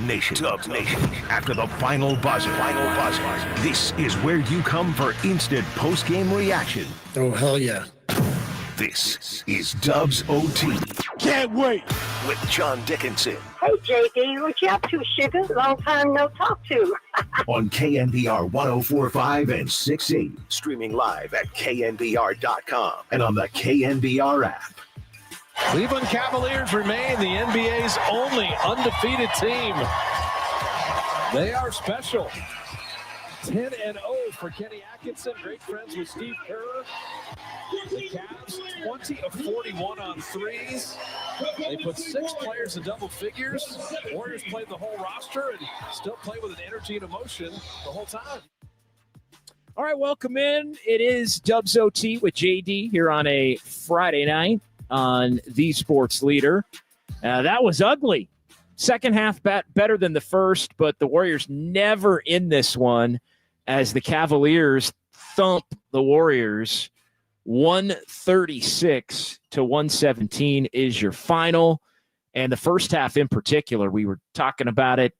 Nation. Dub Nation. After the final buzzer. This is where you come for instant post-game reaction. Oh, hell yeah. This is Dub's OT. Can't wait. With John Dickinson. Hey, JD, what you up to, sugar? Long time no talk to. On KNBR 104.5 and 6.8. Streaming live at KNBR.com and on the KNBR app. Cleveland Cavaliers remain the NBA's only undefeated team. They are special. 10-0 for Kenny Atkinson, great friends with Steve Kerr. The Cavs, 20 of 41 on threes. They put 6 players in double figures. Warriors played the whole roster and still play with an energy and emotion the whole time. All right, welcome in. It is Dubs OT with JD here on a Friday night on The Sports Leader. That was ugly. Second half better than the first, but the Warriors never in this one as the Cavaliers thump the Warriors. 136 to 117 is your final. And the first half in particular, we were talking about it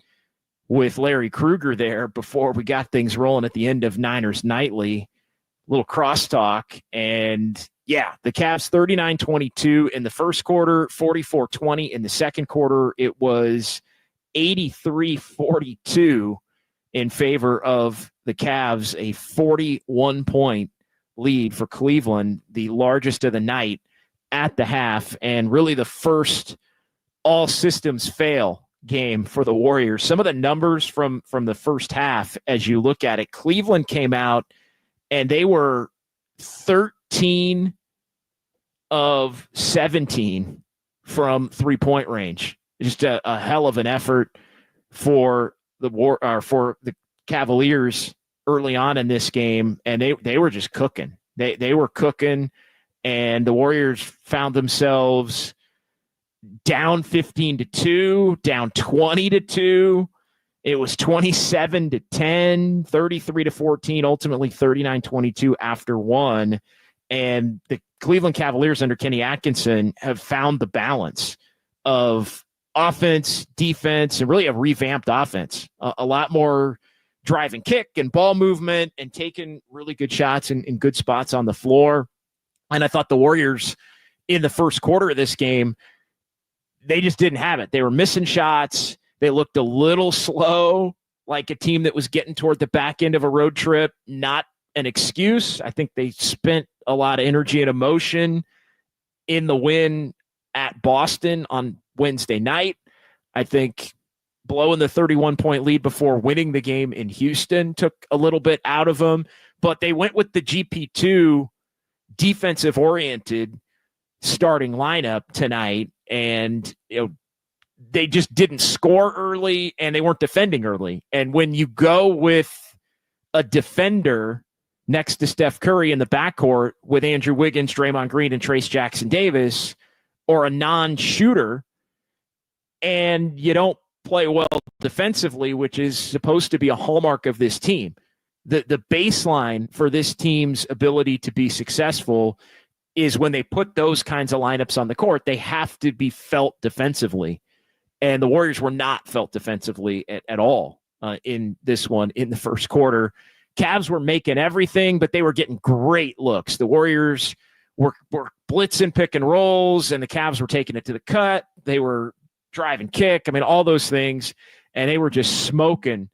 with Larry Krueger there before we got things rolling at the end of Niners Nightly. Little crosstalk. And yeah, the Cavs 39-22 in the first quarter, 44-20 in the second quarter. It was 83-42 in favor of the Cavs, a 41-point lead for Cleveland, the largest of the night at the half, and really the first all systems fail game for the Warriors. Some of the numbers from the first half, as you look at it, Cleveland came out and they were 13 of 17 from three-point range. Just a hell of an effort for the Cavaliers early on in this game, and they were just cooking. They were cooking, and the Warriors found themselves down 15-2, down 20-2. It was 27-10, 33-14, ultimately 39-22 after one. And the Cleveland Cavaliers under Kenny Atkinson have found the balance of offense, defense, and really a revamped offense. A lot more drive and kick and ball movement and taking really good shots in good spots on the floor. And I thought the Warriors in the first quarter of this game, they just didn't have it. They were missing shots. They looked a little slow, like a team that was getting toward the back end of a road trip. Not an excuse. I think they spent a lot of energy and emotion in the win at Boston on Wednesday night. I think blowing the 31-point lead before winning the game in Houston took a little bit out of them, but they went with the GP2 defensive-oriented starting lineup tonight, and they just didn't score early, and they weren't defending early. And when you go with a defender next to Steph Curry in the backcourt with Andrew Wiggins, Draymond Green, and Trace Jackson-Davis, or a non-shooter, and you don't play well defensively, which is supposed to be a hallmark of this team. The baseline for this team's ability to be successful is when they put those kinds of lineups on the court, they have to be felt defensively. And the Warriors were not felt defensively at all in this one in the first quarter. Cavs were making everything, but they were getting great looks. The Warriors were blitzing pick and rolls, and the Cavs were taking it to the cut. They were drive and kick. I mean, all those things. And they were just smoking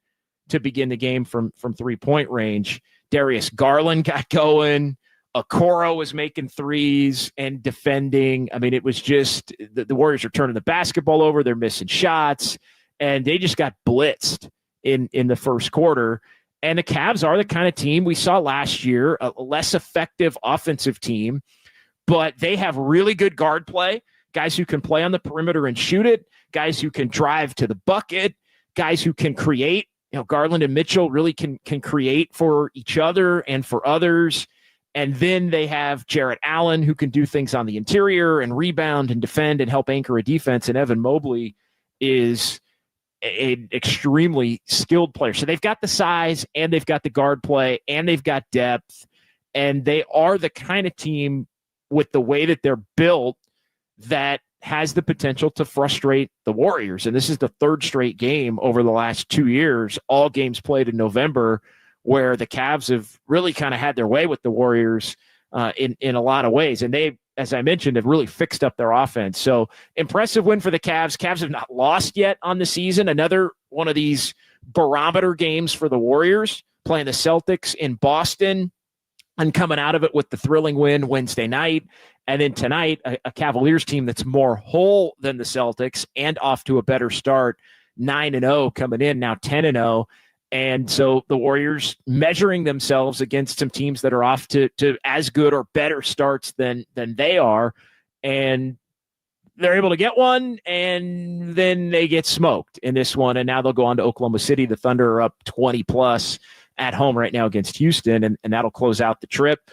to begin the game from three-point range. Darius Garland got going. Okoro was making threes and defending. I mean, it was just the Warriors are turning the basketball over. They're missing shots, and they just got blitzed in the first quarter. And the Cavs are the kind of team we saw last year, a less effective offensive team, but they have really good guard play, guys who can play on the perimeter and shoot it, guys who can drive to the bucket, guys who can create. Garland and Mitchell really can create for each other and for others. And then they have Jarrett Allen, who can do things on the interior and rebound and defend and help anchor a defense. And Evan Mobley is an extremely skilled player. So they've got the size, and they've got the guard play, and they've got depth. And they are the kind of team with the way that they're built that has the potential to frustrate the Warriors. And this is the third straight game over the last 2 years, all games played in November, where the Cavs have really kind of had their way with the Warriors in a lot of ways. And they, as I mentioned, have really fixed up their offense. So impressive win for the Cavs. Cavs have not lost yet on the season. Another one of these barometer games for the Warriors, playing the Celtics in Boston and coming out of it with the thrilling win Wednesday night. And then tonight, a Cavaliers team that's more whole than the Celtics and off to a better start, 9-0 coming in, now 10-0. And so the Warriors measuring themselves against some teams that are off to as good or better starts than they are. And they're able to get one, and then they get smoked in this one. And now they'll go on to Oklahoma City. The Thunder are up 20+ at home right now against Houston, and that'll close out the trip.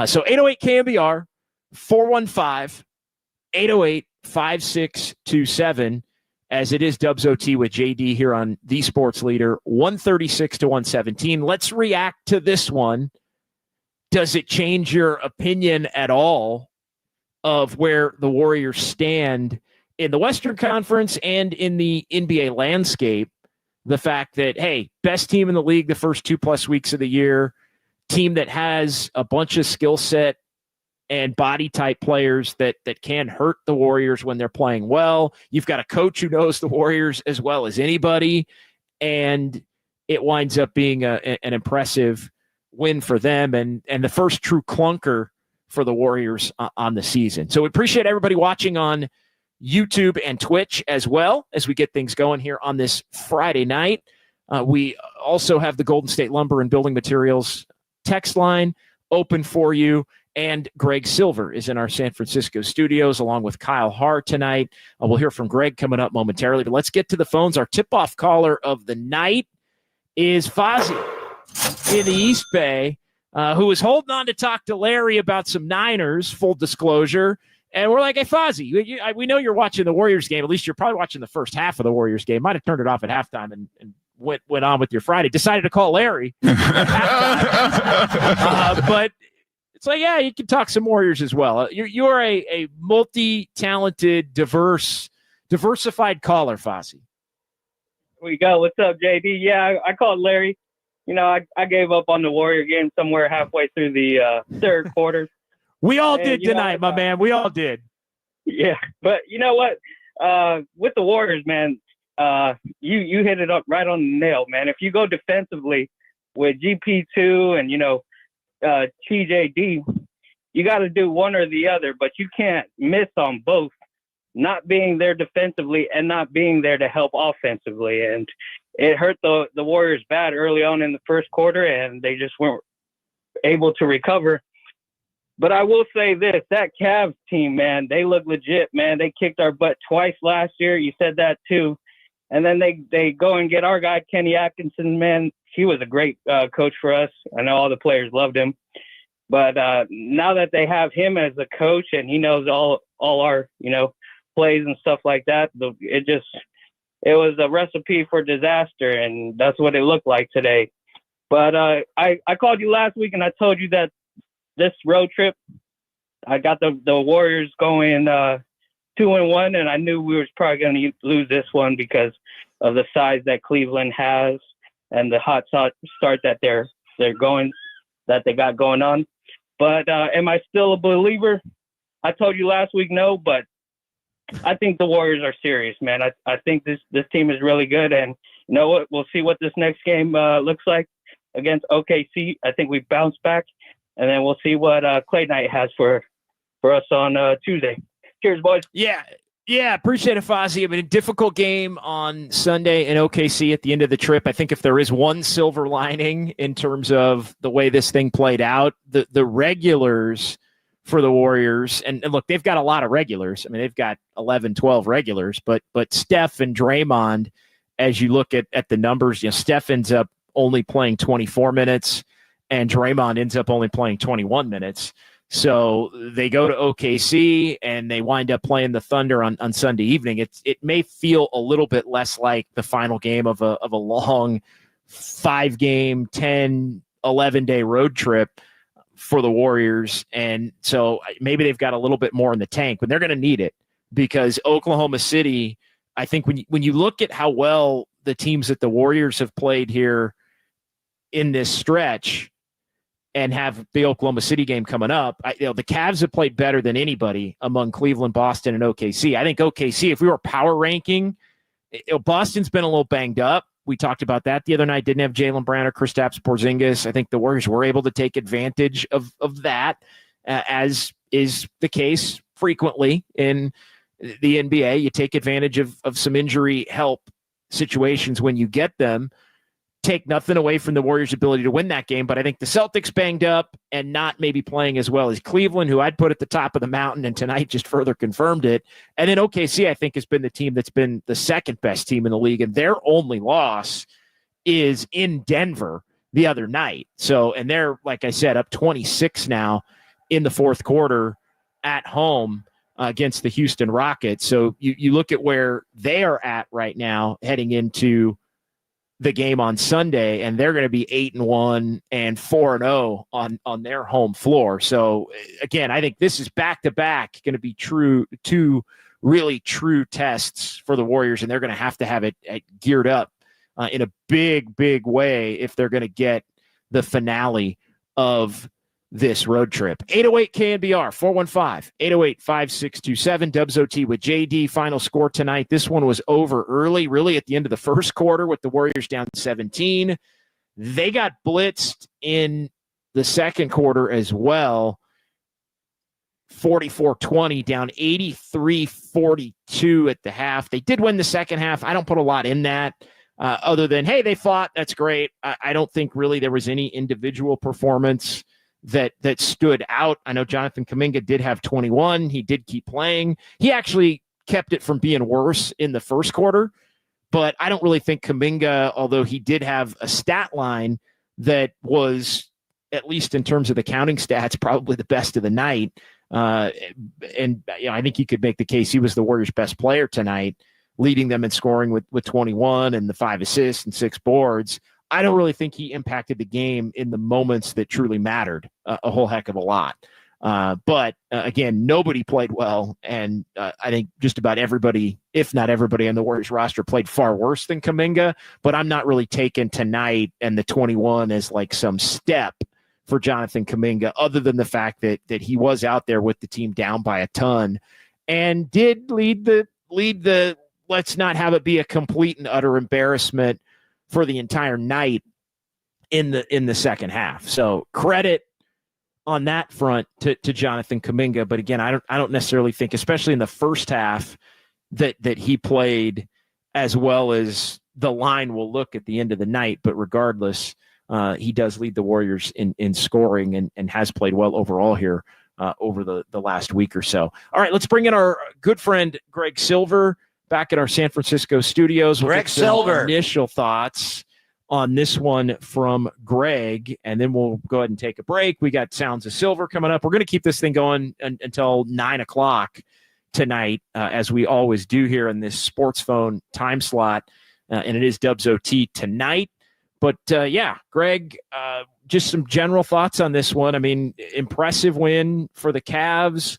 So 808 KNBR, 415-808-5627, as it is Dubs OT with JD here on The Sports Leader, 136 to 117. Let's react to this one. Does it change your opinion at all of where the Warriors stand in the Western Conference and in the NBA landscape? The fact that, hey, best team in the league the first 2+ weeks of the year, team that has a bunch of skill set and body type players that can hurt the Warriors when they're playing well. You've got a coach who knows the Warriors as well as anybody, and it winds up being an impressive win for them and the first true clunker for the Warriors on the season. So we appreciate everybody watching on YouTube and Twitch as well as we get things going here on this Friday night. We also have the Golden State Lumber and Building Materials text line open for you. And Greg Silver is in our San Francisco studios along with Kyle Haar tonight. We'll hear from Greg coming up momentarily, but let's get to the phones. Our tip-off caller of the night is Fozzie in the East Bay, who is holding on to talk to Larry about some Niners, full disclosure. And we're like, hey, Fozzie, we know you're watching the Warriors game. At least you're probably watching the first half of the Warriors game. Might have turned it off at halftime and went on with your Friday. Decided to call Larry at halftime. But it's like, yeah, you can talk some Warriors as well. You're a multi-talented, diversified caller, Fozzie. We go. What's up, JD? Yeah, I called Larry. You know, I gave up on the Warrior game somewhere halfway through the third quarter. We all did tonight, my man. We all did. Yeah, but you know what? With the Warriors, man, you hit it up right on the nail, man. If you go defensively with GP2 and, TJD, you got to do one or the other, but you can't miss on both, not being there defensively and not being there to help offensively. And it hurt the Warriors bad early on in the first quarter, and they just weren't able to recover. But I will say this, that Cavs team, man, they look legit, man. They kicked our butt twice last year. You said that too. And then they go and get our guy, Kenny Atkinson, man. He was a great coach for us. I know all the players loved him. But now that they have him as a coach and he knows all our, plays and stuff like that, it was a recipe for disaster, and that's what it looked like today. But I called you last week, and I told you that this road trip, I got the Warriors going 2-1, and I knew we were probably going to lose this one because of the size that Cleveland has and the hot start that they got going on. But am I still a believer? I told you last week no, but I think the Warriors are serious, man. I think this team is really good, and you know what? We'll see what this next game looks like against OKC. I think we bounce back, and then we'll see what Clay Knight has for us on Tuesday. Cheers, boys. Yeah, appreciate it, Fozzie. I mean, a difficult game on Sunday in OKC at the end of the trip. I think if there is one silver lining in terms of the way this thing played out, the regulars for the Warriors, and look, they've got a lot of regulars. I mean, they've got 11, 12 regulars, but Steph and Draymond, as you look at the numbers, Steph ends up only playing 24 minutes and Draymond ends up only playing 21 minutes. So they go to OKC and they wind up playing the Thunder on Sunday evening. It may feel a little bit less like the final game of a long 5-game, 10, 11-day road trip for the Warriors. And so maybe they've got a little bit more in the tank, but they're going to need it because Oklahoma City, I think when you look at how well the teams that the Warriors have played here in this stretch and have the Oklahoma City game coming up, the Cavs have played better than anybody among Cleveland, Boston, and OKC. I think OKC, if we were power ranking, Boston's been a little banged up. We talked about that the other night. Didn't have Jaylen Brown or Kristaps Porzingis. I think the Warriors were able to take advantage of that, as is the case frequently in the NBA. You take advantage of some injury help situations when you get them. Take nothing away from the Warriors' ability to win that game, but I think the Celtics banged up and not maybe playing as well as Cleveland, who I'd put at the top of the mountain, and tonight just further confirmed it. And then OKC, I think, has been the team that's been the second best team in the league, and their only loss is in Denver the other night. So, and they're, like I said, up 26 now in the fourth quarter at home against the Houston Rockets. So you look at where they are at right now heading into the game on Sunday, and they're going to be 8-1 and 4-0 on their home floor. So again, I think this is back-to-back going to be two really true tests for the Warriors, and they're going to have it geared up in a big, big way if they're going to get the finale of this road trip. 808 KNBR 415-808-5627. Dubs OT with JD. Final score tonight. This one was over early, really at the end of the first quarter with the Warriors down 17. They got blitzed in the second quarter as well. 44-20, down 83-42 at the half. They did win the second half. I don't put a lot in that other than, hey, they fought. That's great. I don't think really there was any individual performance that stood out. I know Jonathan Kuminga did have 21. He did keep playing. He actually kept it from being worse in the first quarter, but I don't really think Kuminga, although he did have a stat line that was, at least in terms of the counting stats, probably the best of the night. And I think you could make the case he was the Warriors' best player tonight, leading them in scoring with 21 and the 5 assists and 6 boards. I don't really think he impacted the game in the moments that truly mattered a whole heck of a lot. But again, nobody played well. And I think just about everybody, if not everybody on the Warriors roster, played far worse than Kuminga. But I'm not really taking tonight and the 21 as like some step for Jonathan Kuminga, other than the fact that he was out there with the team down by a ton and did lead the let's not have it be a complete and utter embarrassment for the entire night in the second half. So credit on that front to Jonathan Kuminga. But again, I don't necessarily think, especially in the first half, that he played as well as the line will look at the end of the night. But regardless, he does lead the Warriors in scoring and has played well overall here over the last week or so. All right, let's bring in our good friend Greg Silver back at our San Francisco studios. Greg Silver. Initial thoughts on this one from Greg, and then we'll go ahead and take a break. We got Sounds of Silver coming up. We're going to keep this thing going until 9 o'clock tonight, as we always do here in this Sports Phone time slot, and it is Dubs OT tonight. But, yeah, Greg, just some general thoughts on this one. I mean, impressive win for the Cavs.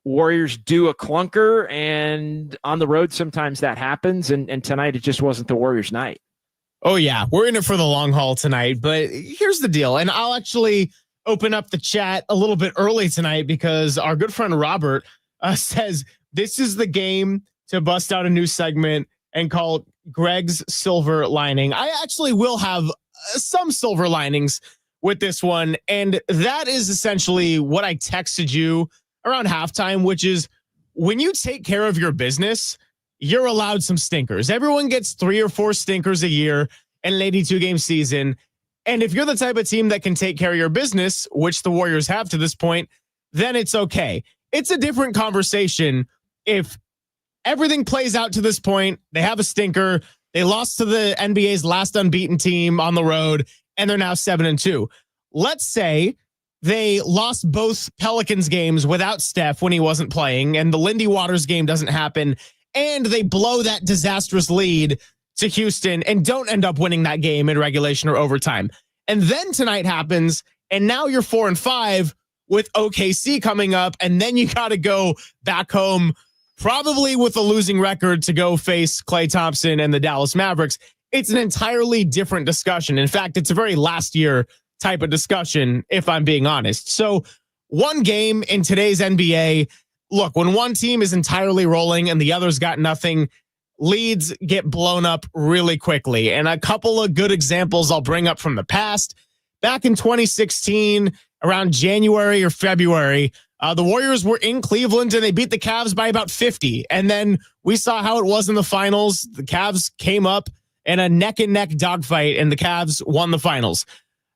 Warriors do a clunker, and on the road sometimes that happens, and tonight it just wasn't the Warriors' night. Oh, yeah, we're in it for the long haul tonight, but here's the deal, and I'll actually open up the chat a little bit early tonight because our good friend Robert says this is the game to bust out a new segment and call it Greg's Silver Lining. I actually will have some silver linings with this one, and that is essentially what I texted you around halftime, which is when you take care of your business, you're allowed some stinkers. Everyone gets 3 or 4 stinkers a year in an 82-game season. And if you're the type of team that can take care of your business, which the Warriors have to this point, then it's okay. It's a different conversation if everything plays out to this point, they have a stinker, they lost to the NBA's last unbeaten team on the road, and they're now 7-2. Let's say they lost both Pelicans games without Steph when he wasn't playing, and the Lindy Waters game doesn't happen, and they blow that disastrous lead to Houston and don't end up winning that game in regulation or overtime. And then tonight happens, and now you're 4-5 with OKC coming up, and then you got to go back home probably with a losing record to go face Klay Thompson and the Dallas Mavericks, it's an entirely different discussion. In fact, it's a very last year type of discussion, if I'm being honest. So one game in today's NBA, look, when one team is entirely rolling and the other's got nothing, leads get blown up really quickly. And a couple of good examples I'll bring up from the past. Back in 2016, around January or February, the Warriors were in Cleveland and they beat the Cavs by about 50. And then we saw how it was in the finals. The Cavs came up in a neck-and-neck dogfight and the Cavs won the finals.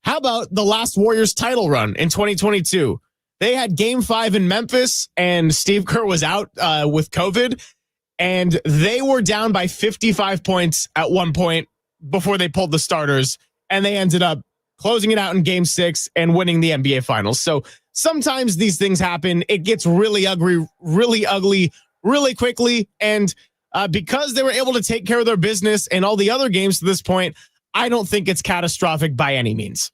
How about the last Warriors title run in 2022? They had Game 5 in Memphis and Steve Kerr was out with COVID. And they were down by 55 points at one point before they pulled the starters. And they ended up closing it out in Game 6 and winning the NBA Finals. So sometimes these things happen. It gets really ugly, really quickly. And because they were able to take care of their business in all the other games to this point, I don't think it's catastrophic by any means.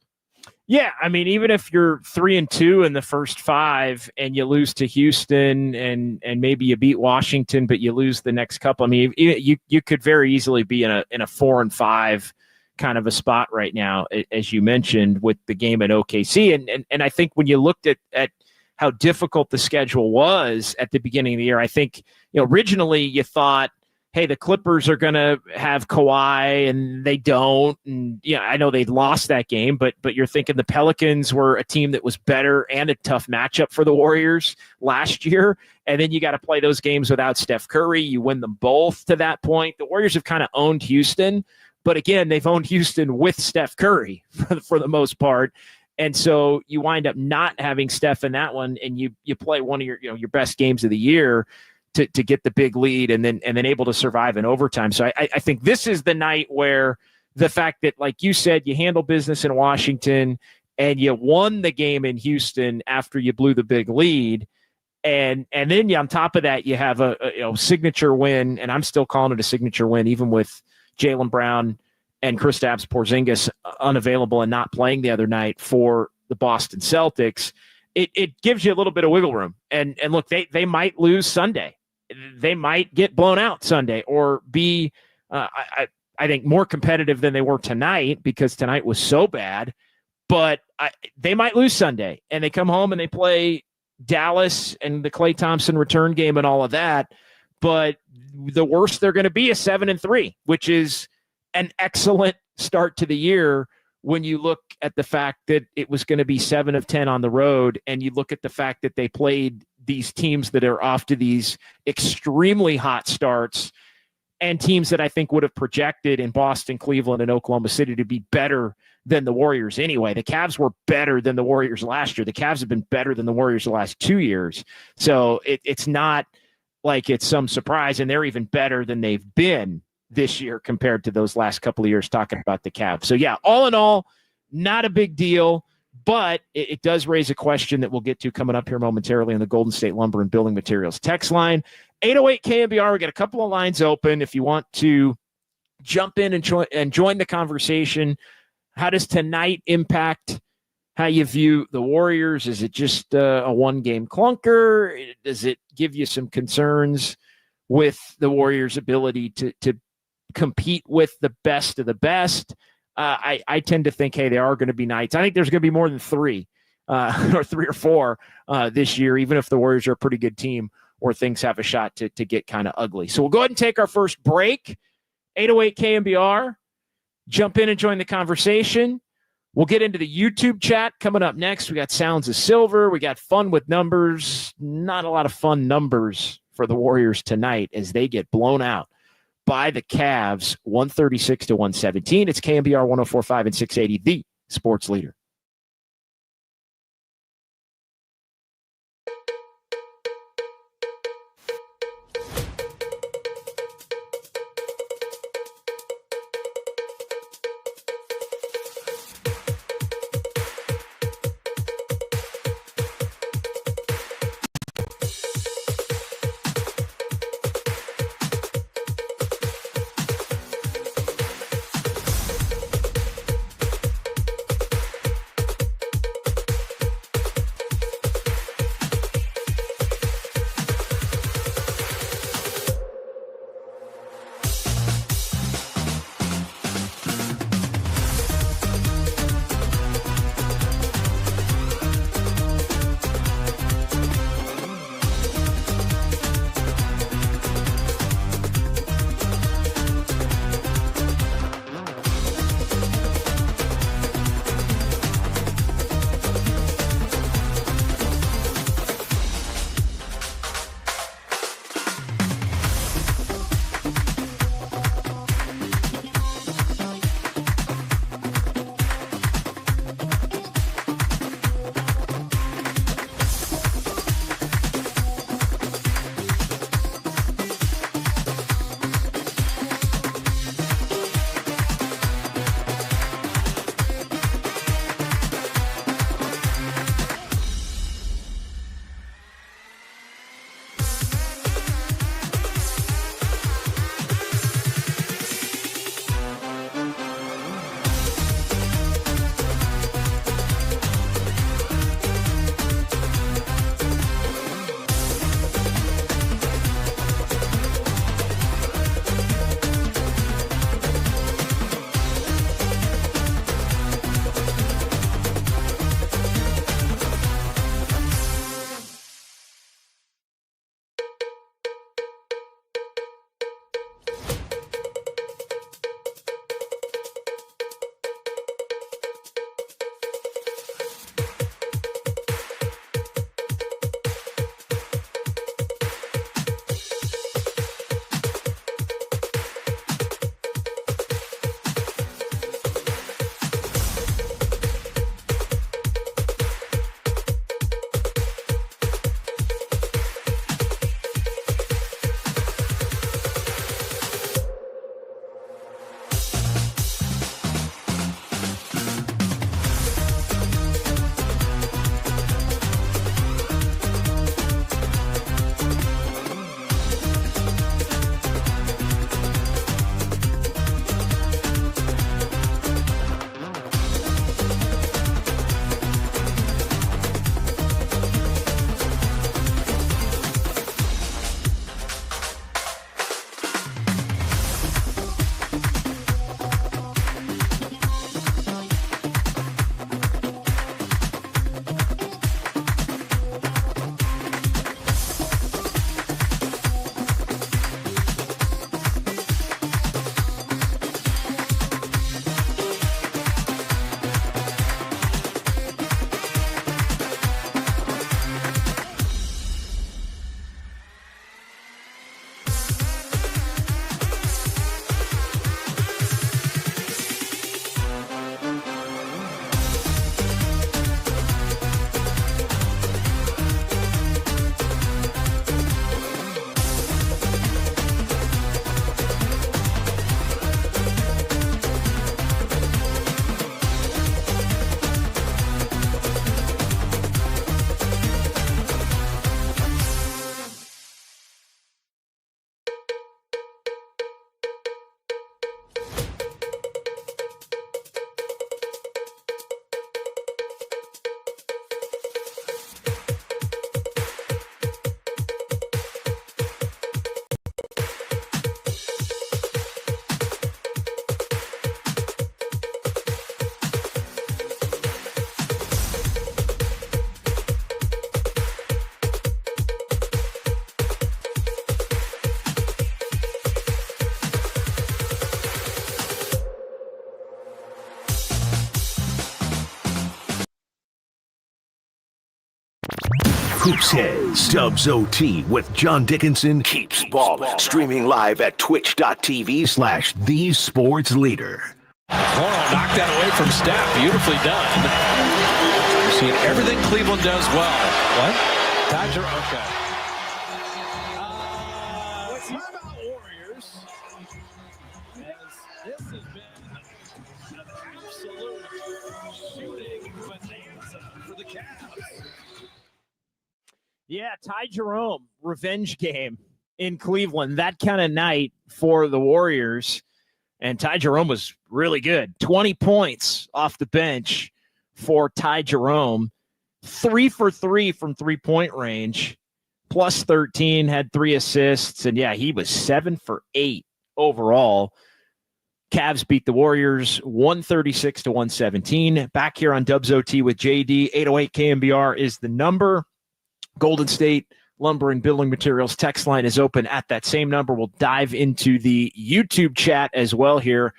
Yeah, I mean, even if you're 3-2 in the first 5 and you lose to Houston and maybe you beat Washington, but you lose the next couple, I mean, you could very easily be in a 4-5 kind of a spot right now, as you mentioned, with the game at OKC. And I think when you looked at how difficult the schedule was at the beginning of the year, I think, originally you thought, hey, the Clippers are going to have Kawhi and they don't. And I know they lost that game, but you're thinking the Pelicans were a team that was better and a tough matchup for the Warriors last year. And then you got to play those games without Steph Curry. You win them both to that point. The Warriors have kind of owned Houston, but again, they've owned Houston with Steph Curry for the most part. And so you wind up not having Steph in that one, and you play one of your best games of the year to get the big lead and then able to survive in overtime. So I think this is the night where the fact that, like you said, you handle business in Washington and you won the game in Houston after you blew the big lead. And then on top of that, you have a signature win, and I'm still calling it a signature win, even with Jaylen Brown and Kristaps Porzingis unavailable and not playing the other night for the Boston Celtics. It gives you a little bit of wiggle room. And look, they might lose Sunday. They might get blown out Sunday or be, I think, more competitive than they were tonight because tonight was so bad. But they might lose Sunday, and they come home and they play Dallas and the Klay Thompson return game and all of that. But the worst they're going to be is 7-3, which is an excellent start to the year when you look at the fact that it was going to be 7 of 10 on the road, and you look at the fact that they played these teams that are off to these extremely hot starts and teams that I think would have projected in Boston, Cleveland, and Oklahoma City to be better than the Warriors anyway. The Cavs were better than the Warriors last year. The Cavs have been better than the Warriors the last 2 years. So it's not like it's some surprise, and they're even better than they've been this year compared to those last couple of years talking about the Cavs. So yeah, all in all, not a big deal, but it does raise a question that we'll get to coming up here momentarily on the Golden State Lumber and Building Materials text line. 808 KNBR, we got a couple of lines open if you want to jump in and join the conversation. How does tonight impact how you view the Warriors? Is it just a one-game clunker? Does it give you some concerns with the Warriors' ability to compete with the best of the best? I tend to think, hey, there are going to be nights. I think there's going to be more than 3 or 3 or 4 this year, even if the Warriors are a pretty good team, or things have a shot to get kind of ugly. So we'll go ahead and take our first break. 808 KNBR. Jump in and join the conversation. We'll get into the YouTube chat coming up next. We got Sounds of Silver. We got fun with numbers. Not a lot of fun numbers for the Warriors tonight as they get blown out by the Cavs, 136-117. It's KNBR 104.5 and 680, the sports leader. Hoops Heads. Dubs OT with John Dickinson keeps balling. Streaming live at twitch.tv/thesportsleader. Cornell knocked that away from Steph. Beautifully done. We've seen everything Cleveland does well. What? Dodger, okay. Time out, Warriors. As this has been an absolute shooting bonanza for the Cavs. Yeah, Ty Jerome, revenge game in Cleveland. That kind of night for the Warriors. And Ty Jerome was really good. 20 points off the bench for Ty Jerome. 3 for 3 from three-point range. Plus 13, had 3 assists. And, yeah, he was 7 for 8 overall. Cavs beat the Warriors 136-117. Back here on Dubs OT with JD. 808 KNBR is the number. Golden State Lumber and Building Materials text line is open at that same number. We'll dive into the YouTube chat as well here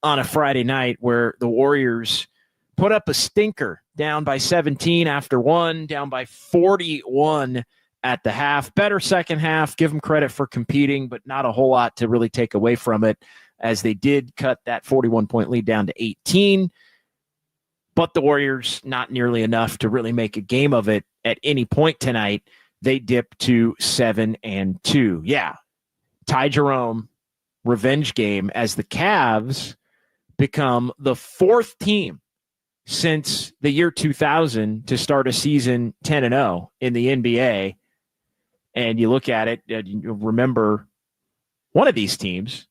on a Friday night where the Warriors put up a stinker, down by 17 after one, down by 41 at the half. Better second half. Give them credit for competing, but not a whole lot to really take away from it, as they did cut that 41-point lead down to 18. But the Warriors, not nearly enough to really make a game of it at any point tonight. They dip to 7-2. Yeah, Ty Jerome, revenge game, as the Cavs become the 4th team since the year 2000 to start a season 10-0 in the NBA. And you look at it, you remember one of these teams,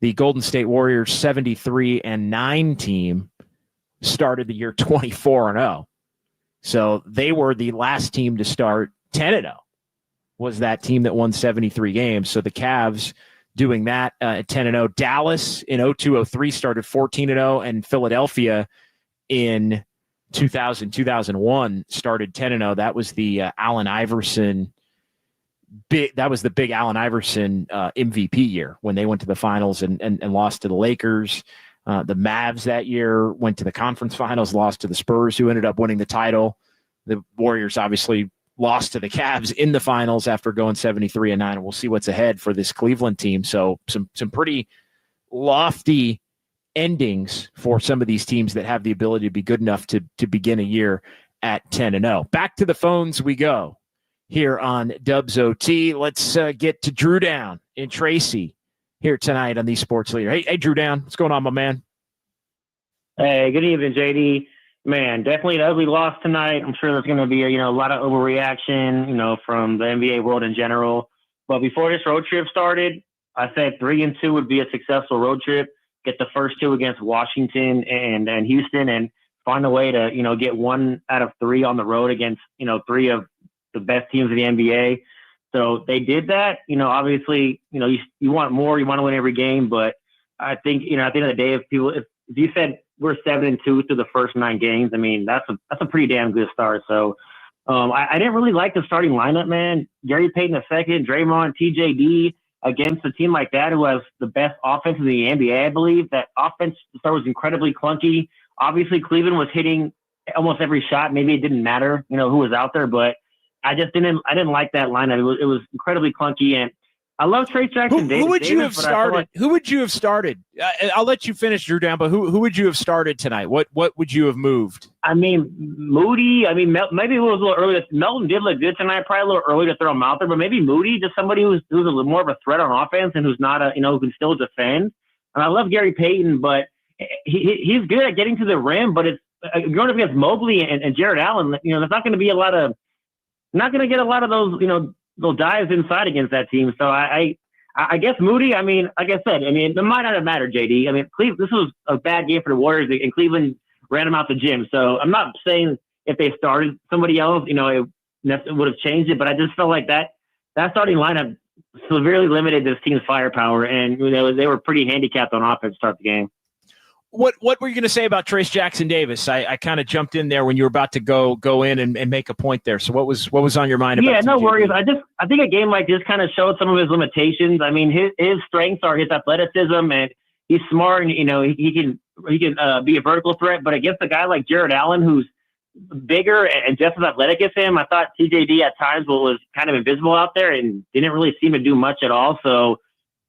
the Golden State Warriors 73-9 team, started the year 24-0. So they were the last team to start 10-0, was that team that won 73 games. So the Cavs doing that at 10-0. Dallas in 02-03 started 14-0, and Philadelphia in 2000-2001 started 10-0. That was the Allen Iverson that was the big Allen Iverson MVP year when they went to the finals and lost to the Lakers. The Mavs that year went to the conference finals, lost to the Spurs, who ended up winning the title. The Warriors obviously lost to the Cavs in the finals after going 73-9. And we'll see what's ahead for this Cleveland team. So some pretty lofty endings for some of these teams that have the ability to be good enough to begin a year at 10-0. Back to the phones we go here on Dubs OT. Let's get to Drew Down in Tracy here tonight on the Sports Leader. Hey, Drew Down, what's going on, my man? Hey, good evening, JD. Man, definitely an ugly loss tonight. I'm sure there's going to be a lot of overreaction, from the NBA world in general. But before this road trip started, I said 3-2 would be a successful road trip. Get the first 2 against Washington and Houston, and find a way to get 1 out of 3 on the road against 3 of the best teams in the NBA. So they did that. Obviously, you want more, you want to win every game, but I think at the end of the day, if you said we're 7-2 through the first 9 games, I mean that's a pretty damn good start. So I didn't really like the starting lineup, man. Gary Payton II, Draymond, TJD against a team like that who has the best offense in the NBA. I believe that offense start was incredibly clunky. Obviously, Cleveland was hitting almost every shot. Maybe it didn't matter, who was out there, but I didn't like that lineup. It was incredibly clunky, and I love Trey Jackson. Who would you have started? Who would you have started? I'll let you finish, Drew Down, but who would you have started tonight? What would you have moved? I mean, Moody. I mean, maybe it was a little early. Melton did look good tonight. Probably a little early to throw him out there, but maybe Moody, just somebody who's a little more of a threat on offense and who's not who can still defend. And I love Gary Payton, but he's good at getting to the rim. But it's going up against Mobley and Jared Allen. There's not going to be not going to get a lot of those, those dives inside against that team. So I guess Moody, I mean, like I said, it might not have mattered, JD. I mean, this was a bad game for the Warriors, and Cleveland ran them out the gym. So I'm not saying if they started somebody else, it would have changed it. But I just felt like that starting lineup severely limited this team's firepower, and they were pretty handicapped on offense to start the game. What were you going to say about Trayce Jackson-Davis? I kind of jumped in there when you were about to go in and make a point there. So what was on your mind about? Yeah, no worries. I think a game like this kind of showed some of his limitations. I mean, his strengths are his athleticism, and he's smart, and he can be a vertical threat. But against a guy like Jared Allen, who's bigger and just as athletic as him. I thought TJD at times was kind of invisible out there and didn't really seem to do much at all. So,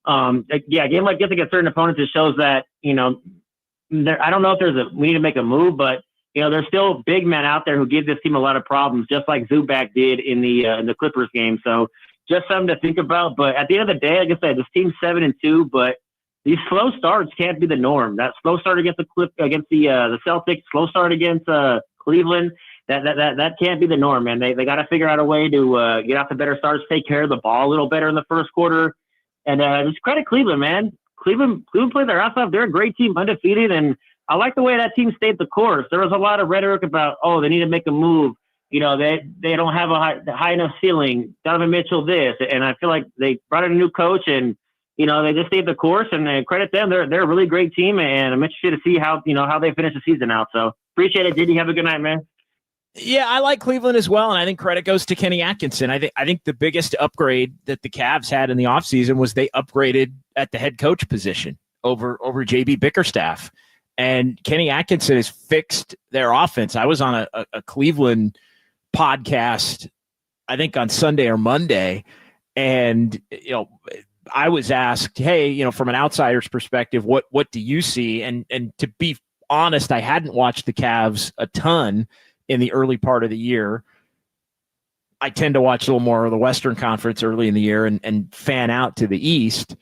a game like this against certain opponents, it shows that, I don't know if we need to make a move, but, there's still big men out there who give this team a lot of problems, just like Zubac did in the Clippers game. So just something to think about. But at the end of the day, like I said, this team's 7-2, but these slow starts can't be the norm. That slow start against the Celtics, slow start against Cleveland, that can't be the norm, man. They got to figure out a way to get out the better starts, take care of the ball a little better in the first quarter, and just credit Cleveland, man. Cleveland played their ass off. They're a great team, undefeated, and I like the way that team stayed the course. There was a lot of rhetoric about, they need to make a move. They don't have a high enough ceiling. Donovan Mitchell this, and I feel like they brought in a new coach and. They just stayed the course, and credit them. They're a really great team, and I'm interested to see how they finish the season out. So appreciate it, JD. Have a good night, man. Yeah, I like Cleveland as well, and I think credit goes to Kenny Atkinson. I think the biggest upgrade that the Cavs had in the offseason was they upgraded at the head coach position over JB Bickerstaff, and Kenny Atkinson has fixed their offense. I was on a Cleveland podcast, I think on Sunday or Monday, and I was asked, hey, from an outsider's perspective, what do you see? And to be honest, I hadn't watched the Cavs a ton in the early part of the year. I tend to watch a little more of the Western Conference early in the year and fan out to the East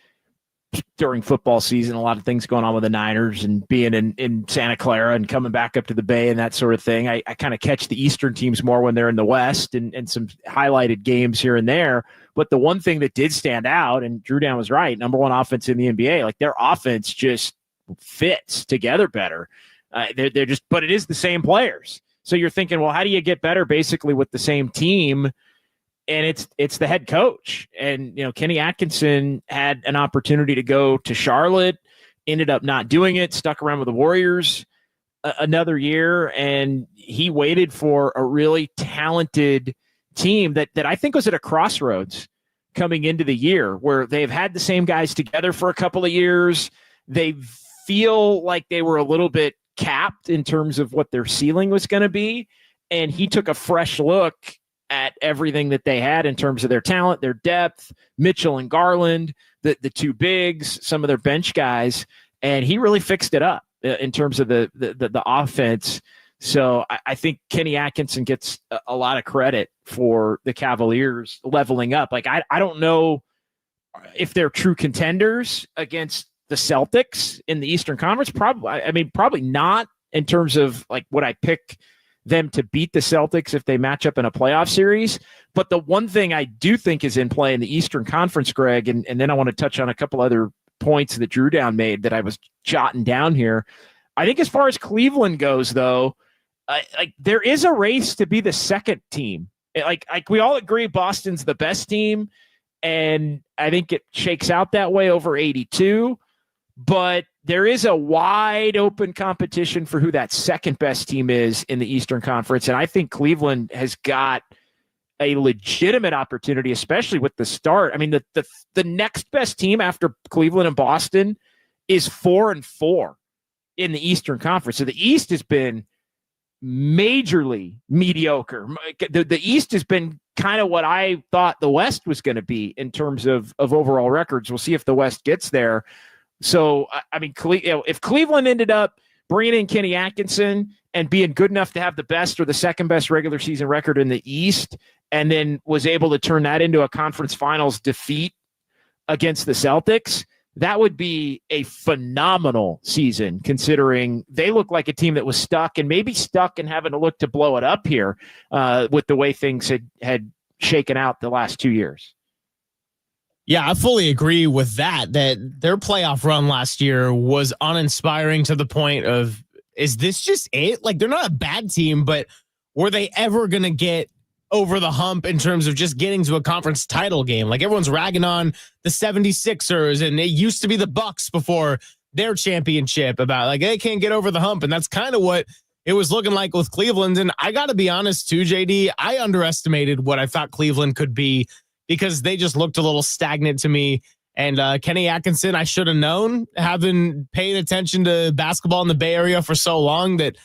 during football season. A lot of things going on with the Niners and being in Santa Clara and coming back up to the Bay and that sort of thing. I kind of catch the Eastern teams more when they're in the West and some highlighted games here and there. But the one thing that did stand out, and Drew Dan was right, number one offense in the NBA, like their offense just fits together better. They're just, but it is the same players. So you're thinking, well, how do you get better basically with the same team? And it's the head coach. And, Kenny Atkinson had an opportunity to go to Charlotte, ended up not doing it, stuck around with the Warriors another year. And he waited for a really talented team that I think was at a crossroads coming into the year where they've had the same guys together for a couple of years. They feel like they were a little bit capped in terms of what their ceiling was going to be. And he took a fresh look at everything that they had in terms of their talent, their depth, Mitchell and Garland, the two bigs, some of their bench guys, and he really fixed it up in terms of the offense. So I think Kenny Atkinson gets a lot of credit for the Cavaliers leveling up. Like, I don't know if they're true contenders against the Celtics in the Eastern Conference. Probably not in terms of like would I pick them to beat the Celtics if they match up in a playoff series. But the one thing I do think is in play in the Eastern Conference, Greg, and then I want to touch on a couple other points that Drew Down made that I was jotting down here. I think as far as Cleveland goes, though, there is a race to be the second team. Like we all agree Boston's the best team, and I think it shakes out that way over 82. But there is a wide open competition for who that second best team is in the Eastern Conference. And I think Cleveland has got a legitimate opportunity, especially with the start. I mean, the next best team after Cleveland and Boston is 4-4 in the Eastern Conference. So the East has been majorly mediocre. The East has been kind of what I thought the West was going to be in terms of overall records. We'll see if the West gets there. So, I mean, if Cleveland ended up bringing in Kenny Atkinson and being good enough to have the best or the second best regular season record in the East, and then was able to turn that into a conference finals defeat against the Celtics, that would be a phenomenal season, considering they look like a team that was stuck and having to look to blow it up here with the way things had shaken out the last 2 years. Yeah, I fully agree with that their playoff run last year was uninspiring to the point of, is this just it? Like, they're not a bad team, but were they ever going to get over the hump in terms of just getting to a conference title game? Like, everyone's ragging on the 76ers, and it used to be the Bucks before their championship about, like, they can't get over the hump. And that's kind of what it was looking like with Cleveland. And I got to be honest too, JD, I underestimated what I thought Cleveland could be, because they just looked a little stagnant to me. And Kenny Atkinson, I should have known, having paid attention to basketball in the Bay Area for so long, that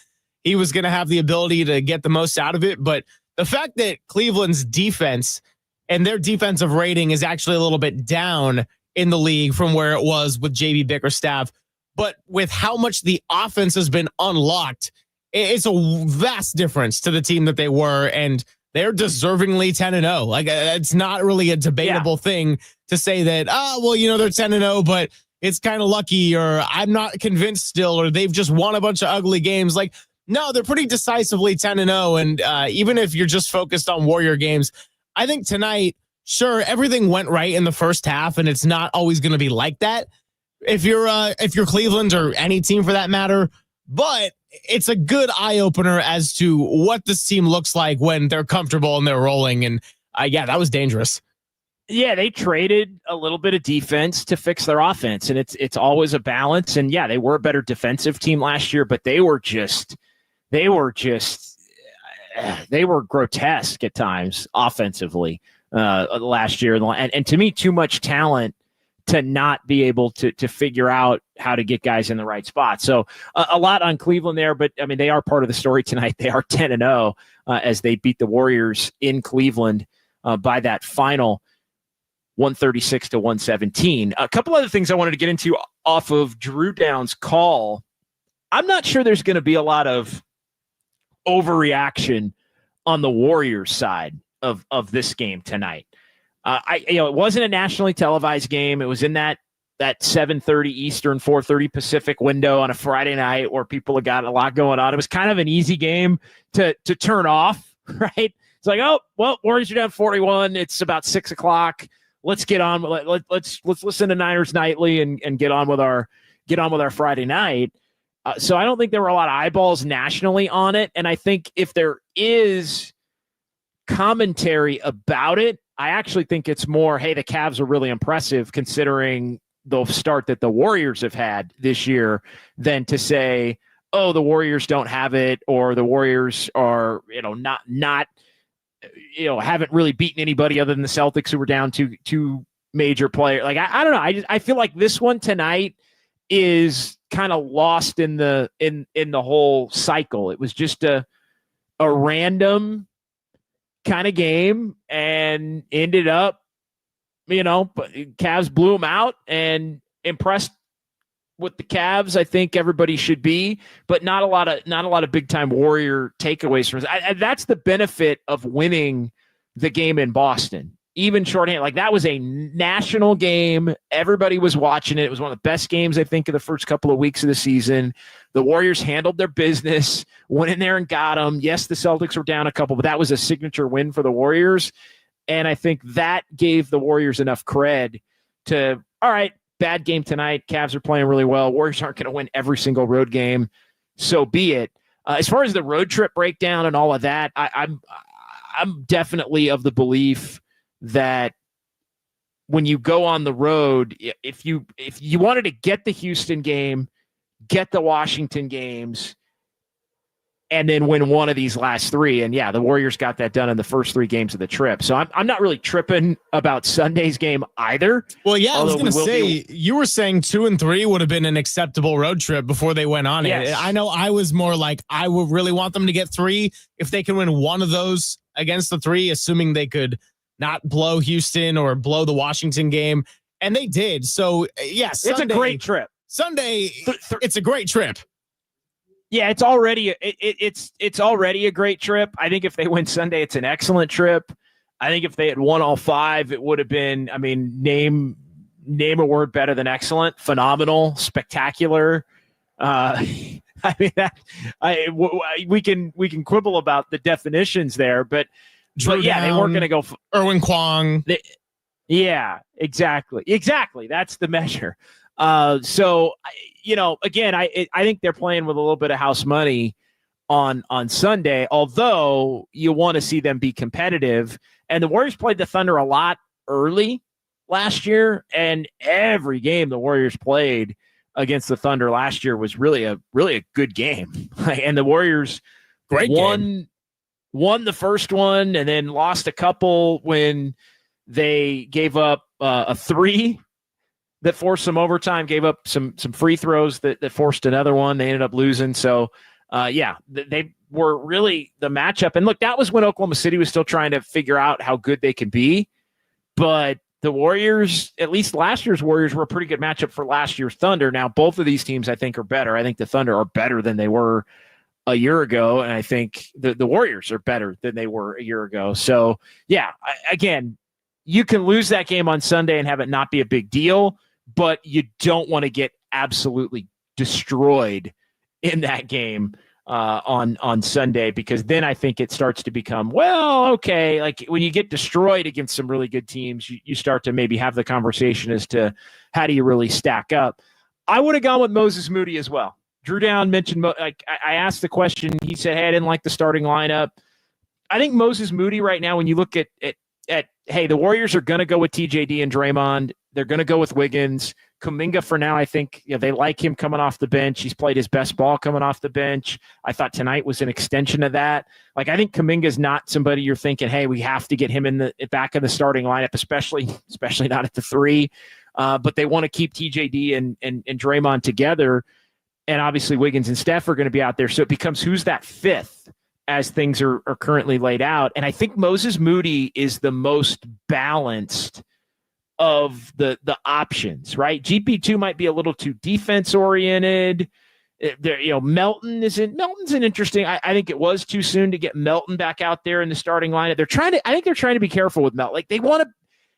he was going to have the ability to get the most out of it. But the fact that Cleveland's defense and their defensive rating is actually a little bit down in the league from where it was with JB Bickerstaff, but with how much the offense has been unlocked, it's a vast difference to the team that they were, and they're deservingly 10-0. Like, it's not really a debatable thing to say that, they're 10-0, but it's kind of lucky, or I'm not convinced still, or they've just won a bunch of ugly games. Like, no, they're pretty decisively 10-0. And even if you're just focused on Warrior games, I think tonight, sure, everything went right in the first half, and it's not always going to be like that if you're Cleveland or any team for that matter. But it's a good eye opener as to what this team looks like when they're comfortable and they're rolling. And that was dangerous. Yeah, they traded a little bit of defense to fix their offense, and it's always a balance. And yeah, they were a better defensive team last year, but they were grotesque at times offensively last year. And to me, too much talent to not be able to figure out how to get guys in the right spot. So a lot on Cleveland there, but I mean, they are part of the story tonight. They are 10-0 as they beat the Warriors in Cleveland by that final 136-117. A couple other things I wanted to get into off of Drew Down's call. I'm not sure there's going to be a lot of overreaction on the Warriors side of this game tonight. It wasn't a nationally televised game. It was in that 7:30 Eastern, 4:30 Pacific window on a Friday night where people have got a lot going on. It was kind of an easy game to turn off, right? It's like, oh, well, Warriors are down 41. It's about 6 o'clock. Let's get on. Let's listen to Niners Nightly and get on with our Friday night. So I don't think there were a lot of eyeballs nationally on it. And I think if there is commentary about it, I actually think it's more, hey, the Cavs are really impressive considering the start that the Warriors have had this year, than to say, oh, the Warriors don't have it, or the Warriors are, not haven't really beaten anybody other than the Celtics, who were down two major players. Like, I don't know. I feel like this one tonight is kind of lost in the whole cycle. It was just a random kind of game and ended up, but Cavs blew them out, and impressed with the Cavs. I think everybody should be, but not a lot of big time Warrior takeaways from it. That's the benefit of winning the game in Boston. Even shorthand, like, that was a national game. Everybody was watching it. It was one of the best games, I think, of the first couple of weeks of the season. The Warriors handled their business, went in there and got them. Yes, the Celtics were down a couple, but that was a signature win for the Warriors. And I think that gave the Warriors enough cred to, all right, bad game tonight. Cavs are playing really well. Warriors aren't going to win every single road game. So be it. As far as the road trip breakdown and all of that, I'm definitely of the belief that when you go on the road, if you wanted to get the Houston game, get the Washington games, and then win one of these last three. And yeah, the Warriors got that done in the first three games of the trip. So I'm not really tripping about Sunday's game either. Well, yeah, I was going to say, you were saying 2 and 3 would have been an acceptable road trip before they went on it. I know I was more like, I would really want them to get 3 if they can win one of those against the 3, assuming they could not blow Houston or blow the Washington game. And they did. So yes, it's a great trip. Sunday, it's a great trip. Yeah, it's already a great trip. I think if they win Sunday, it's an excellent trip. I think if they had won all 5, it would have been, name a word better than excellent, phenomenal, spectacular. We can quibble about the definitions there, but yeah, they weren't going to go Irwin Kwong. Yeah, exactly. That's the measure. So, again, I think they're playing with a little bit of house money on Sunday, although you want to see them be competitive. And the Warriors played the Thunder a lot early last year, and every game the Warriors played against the Thunder last year was really a good game. And the Warriors won the first one and then lost a couple when they gave up a 3 that forced some overtime, gave up some free throws that forced another one. They ended up losing. So they were really the matchup. And look, that was when Oklahoma City was still trying to figure out how good they could be. But the Warriors, at least last year's Warriors, were a pretty good matchup for last year's Thunder. Now, both of these teams, I think, are better. I think the Thunder are better than they were a year ago, and I think the Warriors are better than they were a year ago. So, again, you can lose that game on Sunday and have it not be a big deal, but you don't want to get absolutely destroyed in that game on Sunday, because then I think it starts to become, well, okay, like when you get destroyed against some really good teams, you start to maybe have the conversation as to how do you really stack up. I would have gone with Moses Moody as well. Drew Down mentioned, like I asked the question, he said, hey, I didn't like the starting lineup. I think Moses Moody right now, when you look at hey, the Warriors are going to go with TJD and Draymond. They're going to go with Wiggins. Kuminga for now, I think they like him coming off the bench. He's played his best ball coming off the bench. I thought tonight was an extension of that. Like, I think Kuminga is not somebody you're thinking, hey, we have to get him in the back of the starting lineup, especially not at the 3. But they want to keep TJD and Draymond together. And obviously Wiggins and Steph are going to be out there. So it becomes who's that 5th as things are currently laid out. And I think Moses Moody is the most balanced of the options, right? GP2 might be a little too defense oriented. Melton's an interesting. I think it was too soon to get Melton back out there in the starting lineup. I think they're trying to be careful with Melton. Like, they want to,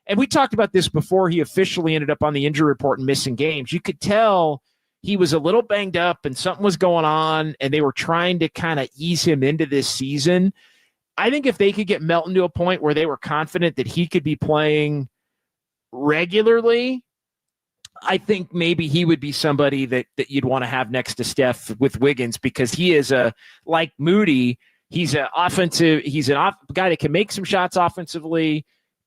and we talked about this before he officially ended up on the injury report and missing games. You could tell he was a little banged up and something was going on, and they were trying to kind of ease him into this season. I think if they could get Melton to a point where they were confident that he could be playing regularly, I think maybe he would be somebody that you'd want to have next to Steph with Wiggins, because he is like Moody, he's an guy that can make some shots offensively,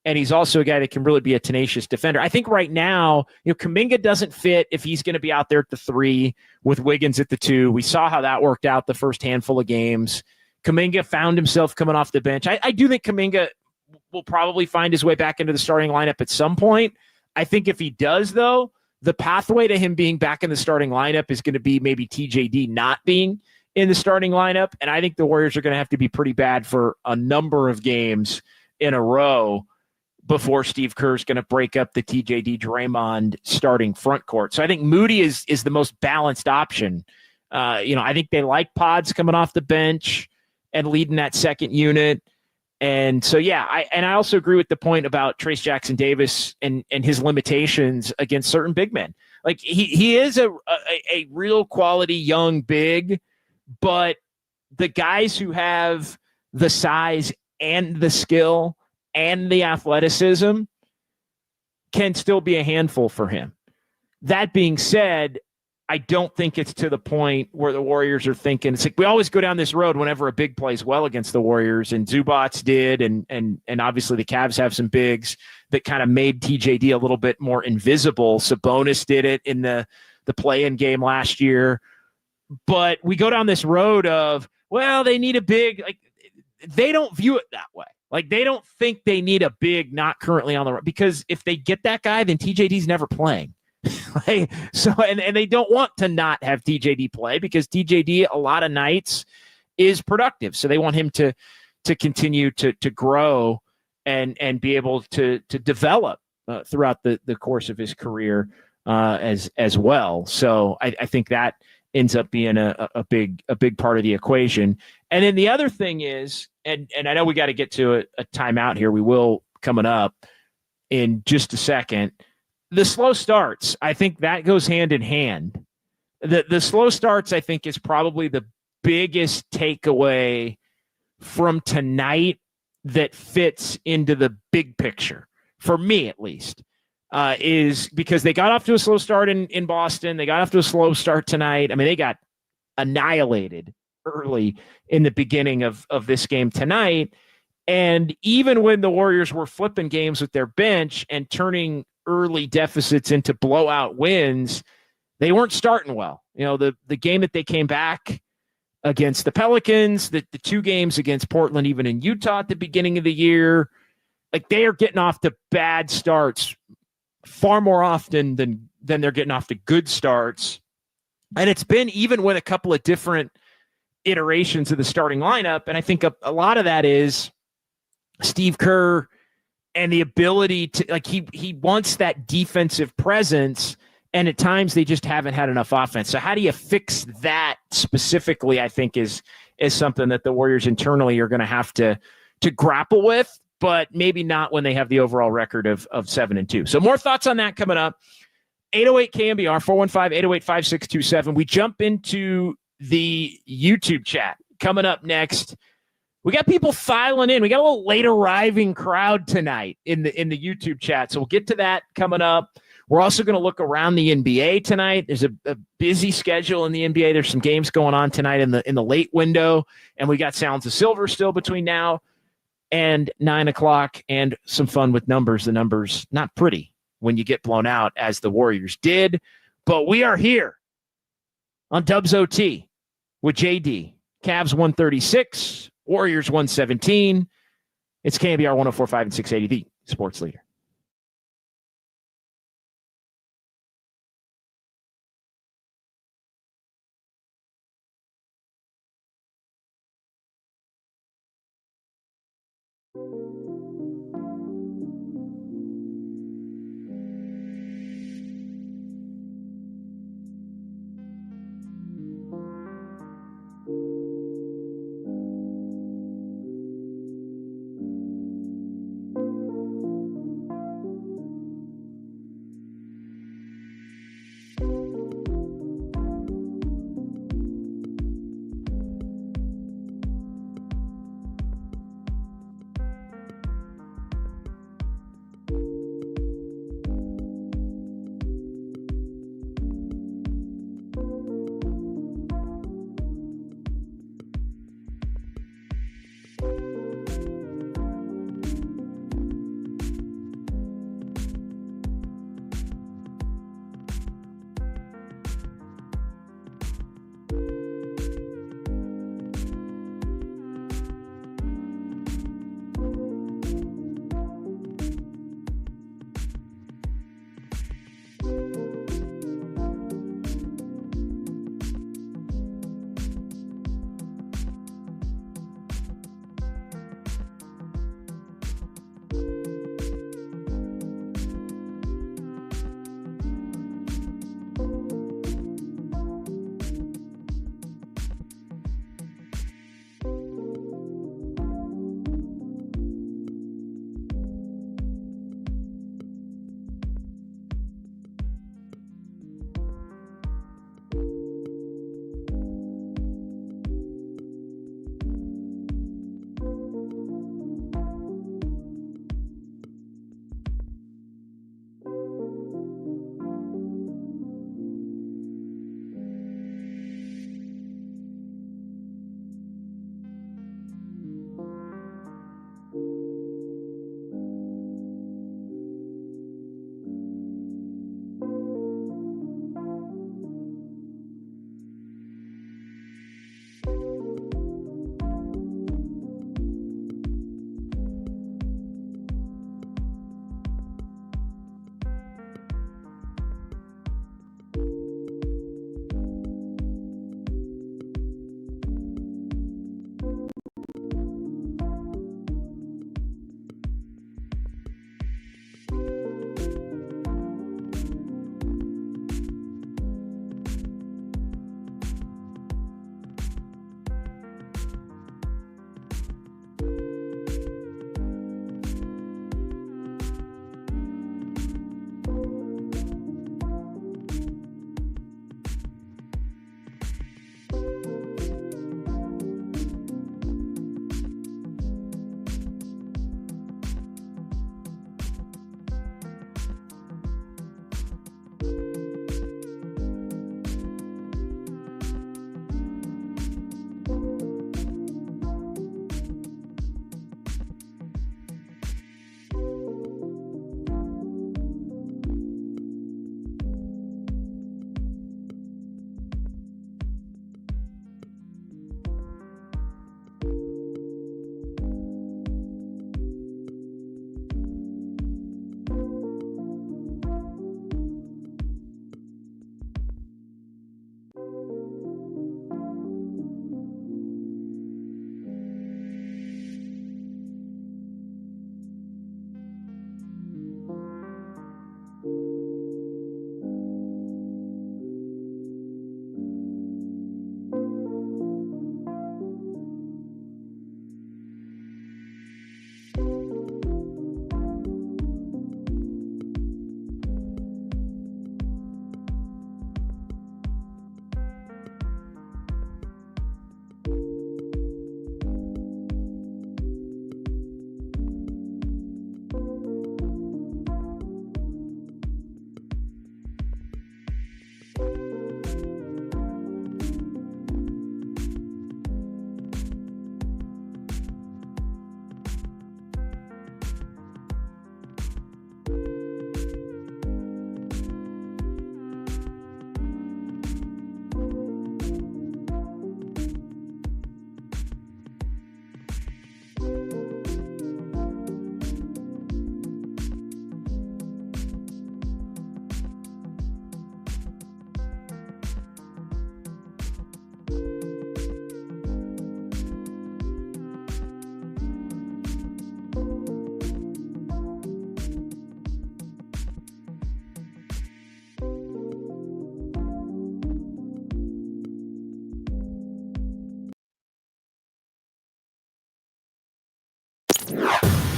and he's also a guy that can really be a tenacious defender. I think right now, Kuminga doesn't fit if he's going to be out there at the 3 with Wiggins at the 2. We saw how that worked out the first handful of games. Kuminga found himself coming off the bench. I do think Kuminga will probably find his way back into the starting lineup at some point. I think if he does, though, the pathway to him being back in the starting lineup is going to be maybe TJD not being in the starting lineup. And I think the Warriors are going to have to be pretty bad for a number of games in a row before Steve Kerr is going to break up the TJD Draymond starting front court. So I think Moody is the most balanced option. I think they like Pods coming off the bench and leading that second unit. And so, I also agree with the point about Trace Jackson Davis and his limitations against certain big men. Like, he is a real quality young big, but the guys who have the size and the skill and the athleticism can still be a handful for him. That being said, I don't think it's to the point where the Warriors are thinking, it's like we always go down this road whenever a big plays well against the Warriors, and Zubats did, and obviously the Cavs have some bigs that kind of made TJD a little bit more invisible. Sabonis did it in the play-in game last year. But we go down this road of, well, they need a big, like, they don't view it that way. Like, they don't think they need a big not currently on the road, because if they get that guy, then TJD's never playing. And they don't want to not have TJD play, because TJD a lot of nights is productive. So they want him to continue to grow and be able to develop throughout the course of his career as well. So I think that ends up being a big part of the equation. And then the other thing is, and I know we got to get to a timeout here. We will coming up in just a second. The slow starts, I think that goes hand in hand. The slow starts, I think, is probably the biggest takeaway from tonight that fits into the big picture, for me at least, is because they got off to a slow start in Boston. They got off to a slow start tonight. I mean, they got annihilated early in the beginning of this game tonight. And even when the Warriors were flipping games with their bench and turning early deficits into blowout wins, they weren't starting well. The game that they came back against the Pelicans, the 2 games against Portland, even in Utah at the beginning of the year, like, they are getting off to bad starts far more often than they're getting off to good starts. And it's been even with a couple of different iterations of the starting lineup. And I think a lot of that is Steve Kerr and the ability to, like, he wants that defensive presence, and at times they just haven't had enough offense. So how do you fix that specifically, I think is something that the Warriors internally are going to have to grapple with, but maybe not when they have the overall record of 7-2. So more thoughts on that coming up. 808 KNBR 415-808-5627. We jump into the YouTube chat coming up next. We got people filing in. We got a little late arriving crowd tonight in the YouTube chat. So we'll get to that coming up. We're also going to look around the NBA tonight. There's a busy schedule in the NBA. There's some games going on tonight in the late window, and we got Sounds of Silver still between now and 9 o'clock, and some fun with numbers. The numbers not pretty when you get blown out as the Warriors did, but we are here on Dubs OT with JD. Cavs 136, Warriors 117. It's KNBR 104.5 and 680, the sports leader.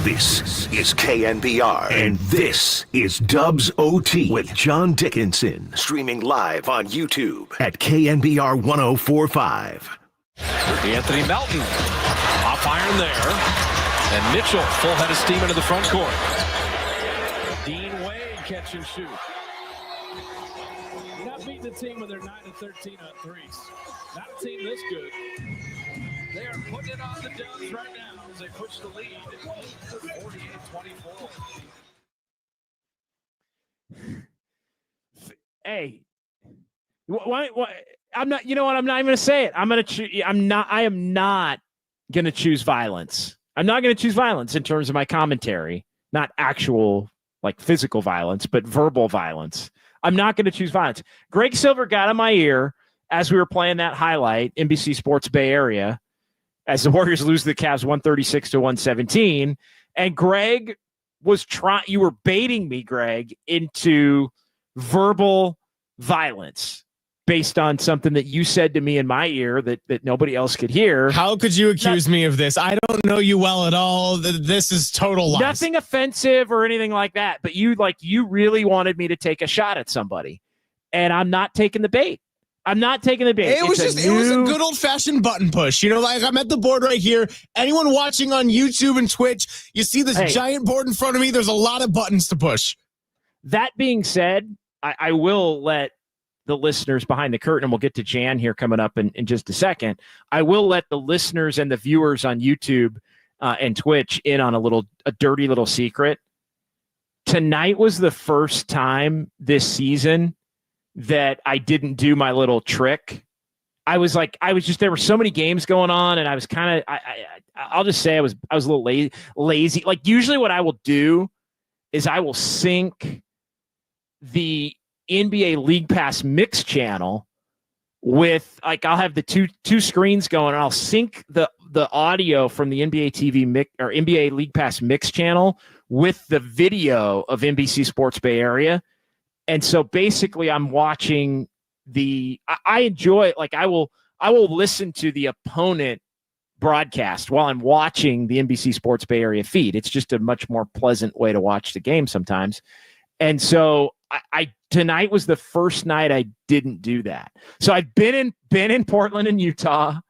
This is KNBR, and this is Dubs OT with John Dickinson, streaming live on YouTube at KNBR 1045. Anthony Melton, off iron there, and Mitchell full head of steam into the front court. Dean Wade catch and shoot. You're not beating the team when they're 9-13 on threes. Not a team this good. They are putting it on the Dubs right now as they push the lead to 48-24. Hey, why? I'm not. You know what? I'm not even going to say it. I am not going to choose violence. I'm not going to choose violence in terms of my commentary. Not actual like physical violence, but verbal violence. I'm not going to choose violence. Greg Silver got in my ear as we were playing that highlight, NBC Sports Bay Area, as the Warriors lose to the Cavs 136-117. And Greg was you were baiting me, Greg, into verbal violence based on something that you said to me in my ear that nobody else could hear. How could you accuse me of this? I don't know you well at all. This is total lies. Nothing offensive or anything like that. But you really wanted me to take a shot at somebody. And I'm not taking the bait. I'm not taking the bait. It was a good old fashioned button push. You know, like I'm at the board right here. Anyone watching on YouTube and Twitch, you see this giant board in front of me. There's a lot of buttons to push. That being said, I will let the listeners behind the curtain, and we'll get to Jan here coming up in just a second. I will let the listeners and the viewers on YouTube and Twitch in on a dirty little secret. Tonight was the first time this season that I didn't do my little trick. There were so many games going on, and I was kind of, I'll just say I was a little lazy. Like usually what I will do is I will sync the NBA League Pass mix channel with I'll have the two screens going, and I'll sync the audio from the NBA TV mix or NBA League Pass mix channel with the video of NBC Sports Bay Area. And so basically I'm watching I enjoy it. Like I will listen to the opponent broadcast while I'm watching the NBC Sports Bay Area feed. It's just a much more pleasant way to watch the game sometimes. And so I tonight was the first night I didn't do that. So I've been in Portland and Utah,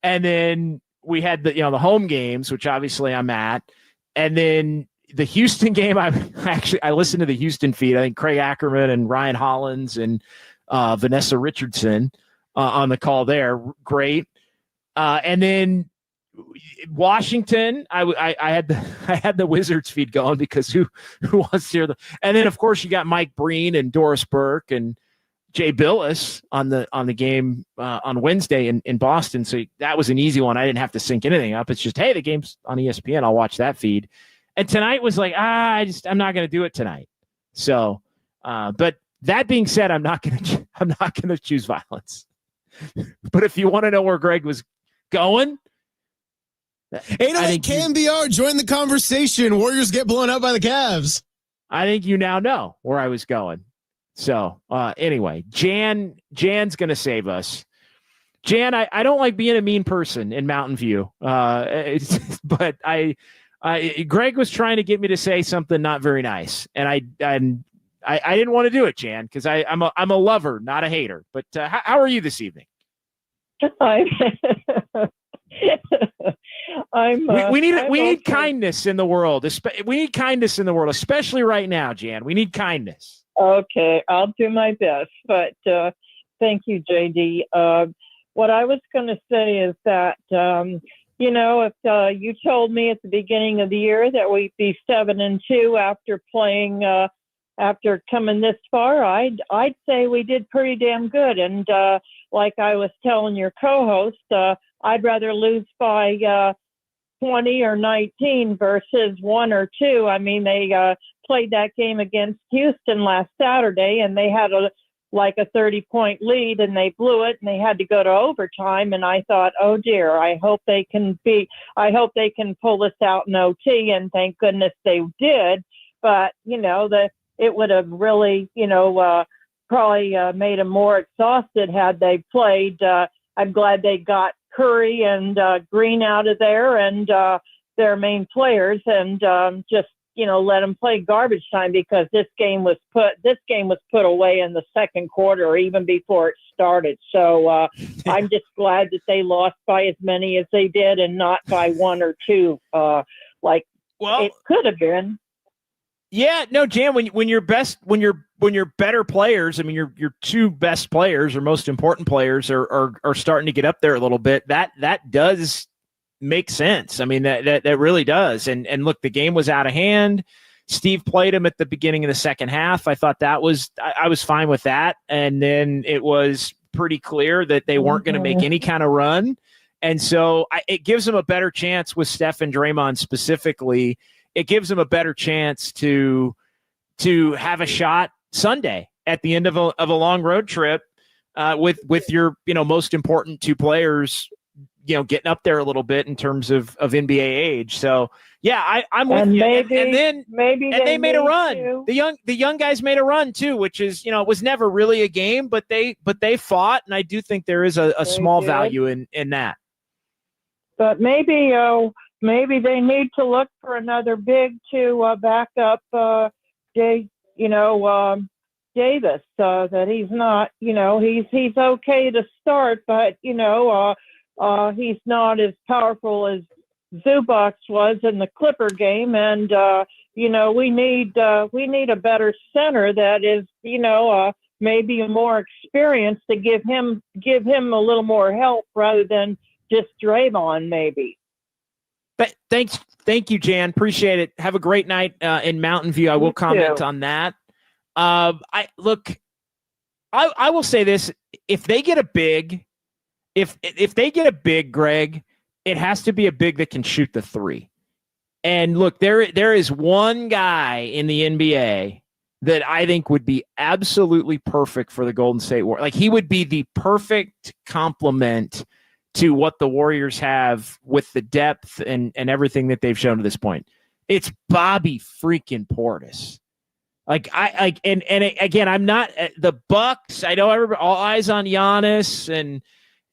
and then we had the home games, which obviously I'm at, and then the Houston game. I listened to the Houston feed. I think Craig Ackerman and Ryan Hollins and Vanessa Richardson on the call there. Great. And then Washington, I had the Wizards feed going because who wants to hear and then of course you got Mike Breen and Doris Burke and Jay Billis on the game on Wednesday in Boston. So that was an easy one. I didn't have to sync anything up. It's just, hey, the game's on ESPN. I'll watch that feed. And tonight was like, I'm not going to do it tonight. So, but that being said, I'm not going to choose violence. But if you want to know where Greg was going, 808 KNBR, join the conversation. Warriors get blown up by the Cavs. I think you now know where I was going. So anyway, Jan's going to save us. Jan, I don't like being a mean person in Mountain View, but Greg was trying to get me to say something not very nice, and I didn't want to do it, Jan, because I'm a lover, not a hater. But how are you this evening? We need kindness in the world. We need kindness in the world, especially right now, Jan. We need kindness. Okay, I'll do my best. But thank you, JD. What I was going to say is that if you told me at the beginning of the year that we'd be 7-2 after playing, after coming this far, I'd say we did pretty damn good. And like I was telling your co-host, I'd rather lose by 20 or 19 versus 1 or 2. I mean, they played that game against Houston last Saturday, and they had a 30-point lead, and they blew it, and they had to go to overtime. And I thought, oh dear, I hope they can pull this out in OT. And thank goodness they did. But it would have really, probably made them more exhausted had they played. I'm glad they got Curry and Green out of there, and their main players and just let them play garbage time, because this game was put away in the second quarter or even before it started. So I'm just glad that they lost by as many as they did and not by one or two it could have been. Yeah, no, Jan, when your better players, I mean your two best players or most important players are starting to get up there a little bit, that does make sense. I mean, that really does. And look, the game was out of hand. Steve played him at the beginning of the second half. I thought I was fine with that. And then it was pretty clear that they weren't going to make any kind of run. And so it gives them a better chance with Steph and Draymond specifically. It gives them a better chance to have a shot Sunday at the end of a long road trip with your most important two players getting up there a little bit in terms of NBA age. So yeah, I'm with you. And they made a run. Too. The young guys made a run too, which is it was never really a game, but they fought, and I do think there is a small value in that. But maybe they need to look for another big to back up Davis. That he's not, he's okay to start, but he's not as powerful as Zubac was in the Clipper game, and we need a better center that is maybe more experienced to give him a little more help rather than just Draymond maybe. But thank you, Jan. Appreciate it. Have a great night in Mountain View. I will comment on that. I will say this: if they get a big. If they get a big, Greg, it has to be a big that can shoot the three. And look, there is one guy in the NBA that I think would be absolutely perfect for the Golden State Warriors. Like, he would be the perfect complement to what the Warriors have with the depth and everything that they've shown to this point. It's Bobby freaking Portis. Again, I'm not the Bucks. I know everybody, all eyes on Giannis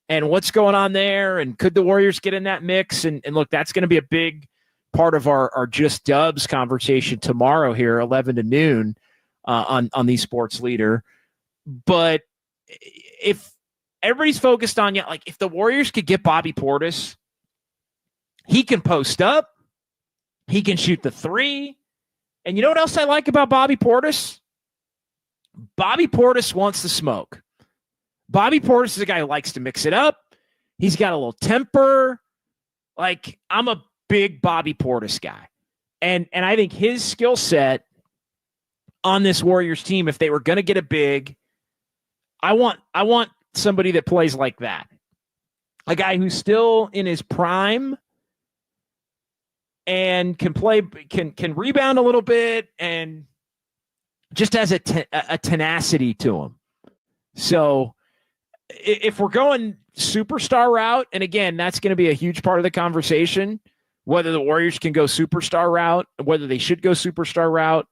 and what's going on there, and could the Warriors get in that mix? And look, that's going to be a big part of our Just Dubs conversation tomorrow here, 11 to noon on the Sports Leader. But if everybody's focused on if the Warriors could get Bobby Portis, he can post up, he can shoot the three. And you know what else I like about Bobby Portis? Bobby Portis wants to smoke. Bobby Portis is a guy who likes to mix it up. He's got a little temper. I'm a big Bobby Portis guy. And I think his skill set on this Warriors team, if they were going to get a big, I want somebody that plays like that. A guy who's still in his prime and can rebound a little bit and just has a tenacity to him. So if we're going superstar route, and again, that's going to be a huge part of the conversation, whether the Warriors can go superstar route, whether they should go superstar route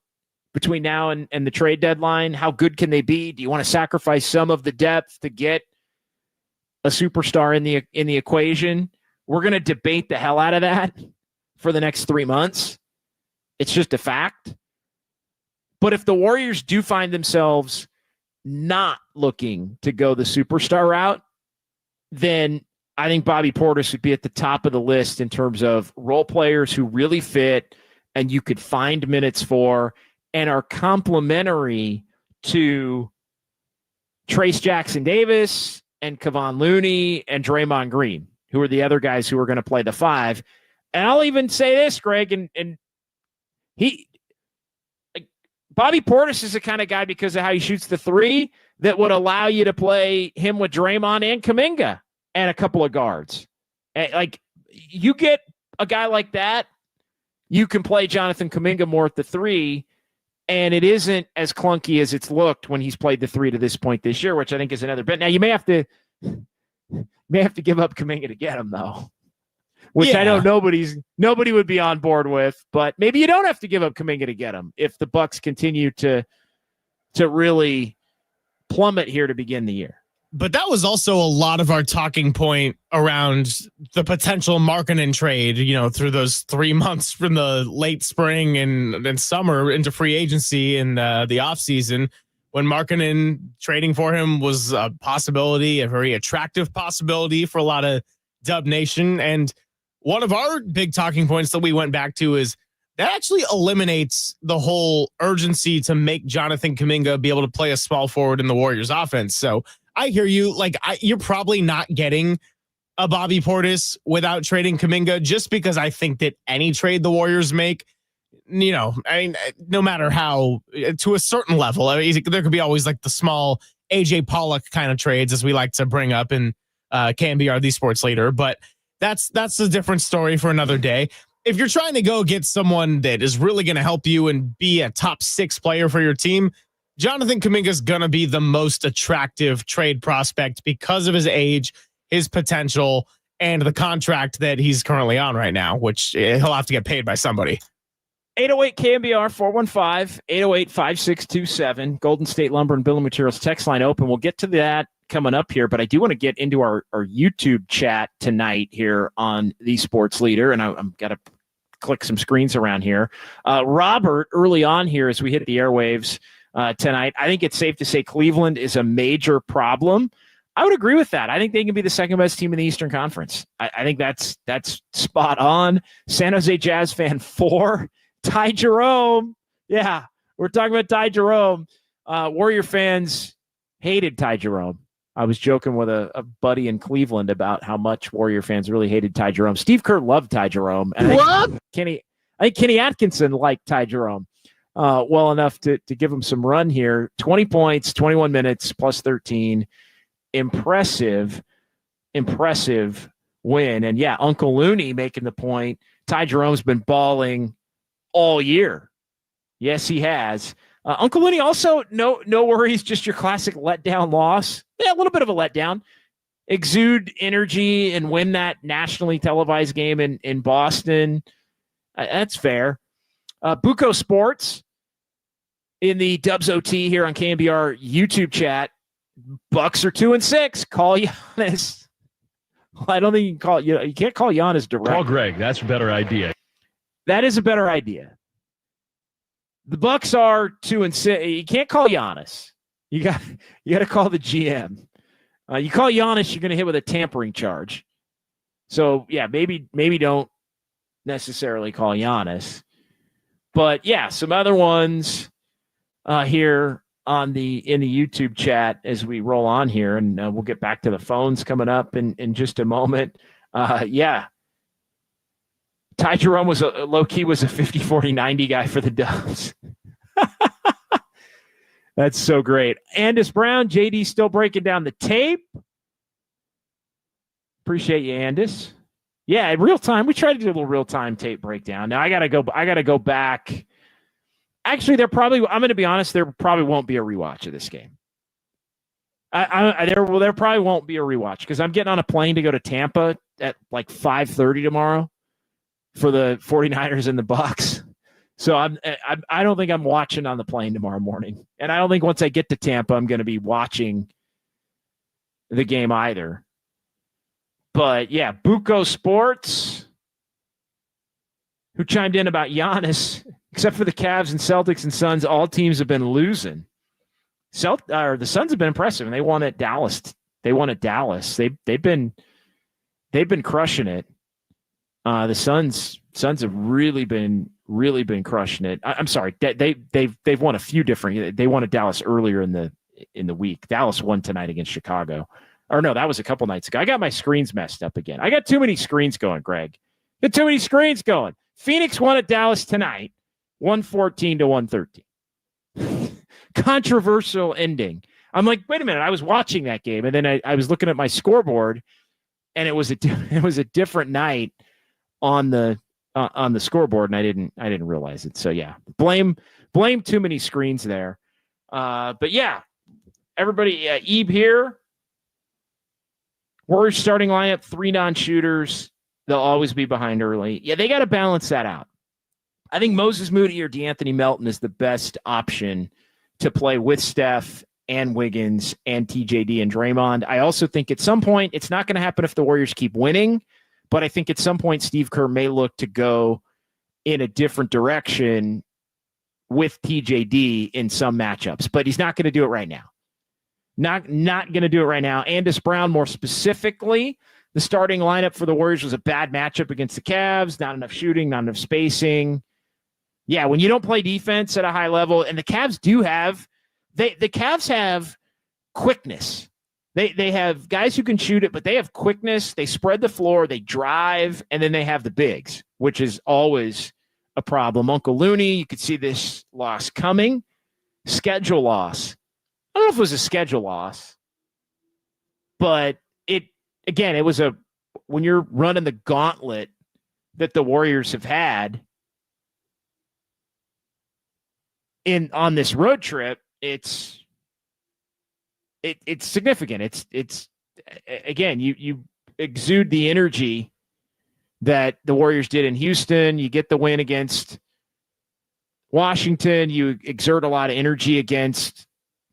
between now and the trade deadline. How good can they be? Do you want to sacrifice some of the depth to get a superstar in the equation? We're going to debate the hell out of that for the next 3 months. It's just a fact. But if the Warriors do find themselves not looking to go the superstar route, then I think Bobby Portis would be at the top of the list in terms of role players who really fit and you could find minutes for and are complementary to Trace Jackson Davis and Kevon Looney and Draymond Green, who are the other guys who are going to play the five. And I'll even say this, Greg, and Bobby Portis is the kind of guy, because of how he shoots the three, that would allow you to play him with Draymond and Kuminga and a couple of guards. You get a guy like that, you can play Jonathan Kuminga more at the three, and it isn't as clunky as it's looked when he's played the three to this point this year, which I think is another bit. Now, you may have to give up Kuminga to get him, though, which I know nobody would be on board with, but maybe you don't have to give up Kuminga to get him if the Bucks continue to really plummet here to begin the year. But that was also a lot of our talking point around the potential Markkanen trade, through those 3 months from the late spring and summer into free agency and the offseason, when Markkanen trading for him was a possibility, a very attractive possibility for a lot of Dub Nation. And one of our big talking points that we went back to is that actually eliminates the whole urgency to make Jonathan Kuminga be able to play a small forward in the Warriors offense. So I hear you. You're probably not getting a Bobby Portis without trading Kuminga, just because I think that any trade the Warriors make, no matter how, to a certain level, there could be always like the small AJ Pollock kind of trades, as we like to bring up in KNBR, the sports leader. But that's a different story for another day. If you're trying to go get someone that is really going to help you and be a top 6 player for your team, Jonathan Kuminga is going to be the most attractive trade prospect because of his age, his potential, and the contract that he's currently on right now, which he'll have to get paid by somebody. 808 KNBR 415-808-5627. Golden State Lumber and Building Materials text line open. We'll get to that coming up here, but I do want to get into our YouTube chat tonight here on The Sports Leader, and I'm got to click some screens around here. Robert, early on here as we hit the airwaves tonight, I think it's safe to say Cleveland is a major problem. I would agree with that. I think they can be the second best team in the Eastern Conference. I think that's spot on. San Jose Jazz fan 4, Ty Jerome. Yeah, we're talking about Ty Jerome. Warrior fans hated Ty Jerome. I was joking with a buddy in Cleveland about how much Warrior fans really hated Ty Jerome. Steve Kerr loved Ty Jerome. And I think Kenny Atkinson liked Ty Jerome well enough to give him some run here. 20 points, 21 minutes, plus 13. Impressive win. And yeah, Uncle Looney making the point. Ty Jerome's been balling all year. Yes, he has. Uncle Looney also, no worries, just your classic letdown loss. Yeah, a little bit of a letdown. Exude energy and win that nationally televised game in Boston. That's fair. Buco Sports in the Dubs OT here on KNBR YouTube chat. Bucks are 2-6. Call Giannis. Well, I don't think you can call you can't call Giannis direct. Call Greg. That's a better idea. That is a better idea. The Bucks are 2-6. You can't call Giannis. You got to call the GM. You call Giannis, you're going to hit with a tampering charge. So yeah, maybe don't necessarily call Giannis. But yeah, some other ones here in the YouTube chat as we roll on here, and we'll get back to the phones coming up in just a moment. Yeah. Ty Jerome was low-key was a 50-40-90 guy for the Dubs. That's so great. Andis Brown, JD still breaking down the tape. Appreciate you, Andis. Yeah, in real time. We tried to do a little real-time tape breakdown. Now I gotta go back. Actually, I'm going to be honest, there probably won't be a rewatch of this game. There probably won't be a rewatch because I'm getting on a plane to go to Tampa at like 5:30 tomorrow for the 49ers and the Bucks. So I don't think I'm watching on the plane tomorrow morning. And I don't think once I get to Tampa, I'm going to be watching the game either. But yeah, Buco Sports, who chimed in about Giannis, except for the Cavs and Celtics and Suns, all teams have been losing. The Suns have been impressive, and they won at Dallas. They've been crushing it. The Suns have really been crushing it. I'm sorry, they've won a few different. They won at Dallas earlier in the week. Dallas won tonight against Chicago. Or no, that was a couple nights ago. I got my screens messed up again. I got too many screens going, Greg. Got too many screens going. Phoenix won at Dallas tonight, 114-113. Controversial ending. I'm like, wait a minute. I was watching that game, and then I was looking at my scoreboard, and it was a different night on the scoreboard, and I didn't realize it. So yeah, blame too many screens there. But yeah, everybody, Ebe here. Warriors starting lineup, 3 non-shooters. They'll always be behind early. Yeah, they got to balance that out. I think Moses Moody or DeAnthony Melton is the best option to play with Steph and Wiggins and TJD and Draymond. I also think at some point, it's not going to happen if the Warriors keep winning, but I think at some point Steve Kerr may look to go in a different direction with TJD in some matchups, but he's not going to do it right now. Not going to do it right now. Andis Brown, more specifically, the starting lineup for the Warriors was a bad matchup against the Cavs. Not enough shooting, not enough spacing. Yeah, when you don't play defense at a high level, and the Cavs do have, the Cavs have quickness. They have guys who can shoot it, but they have quickness. They spread the floor, they drive, and then they have the bigs, which is always a problem. Uncle Looney, you could see this loss coming. Schedule loss. I don't know if it was a schedule loss, but it was when you're running the gauntlet that the Warriors have had on this road trip, it's significant. It's again, you exude the energy that the Warriors did in Houston. You get the win against Washington. You exert a lot of energy against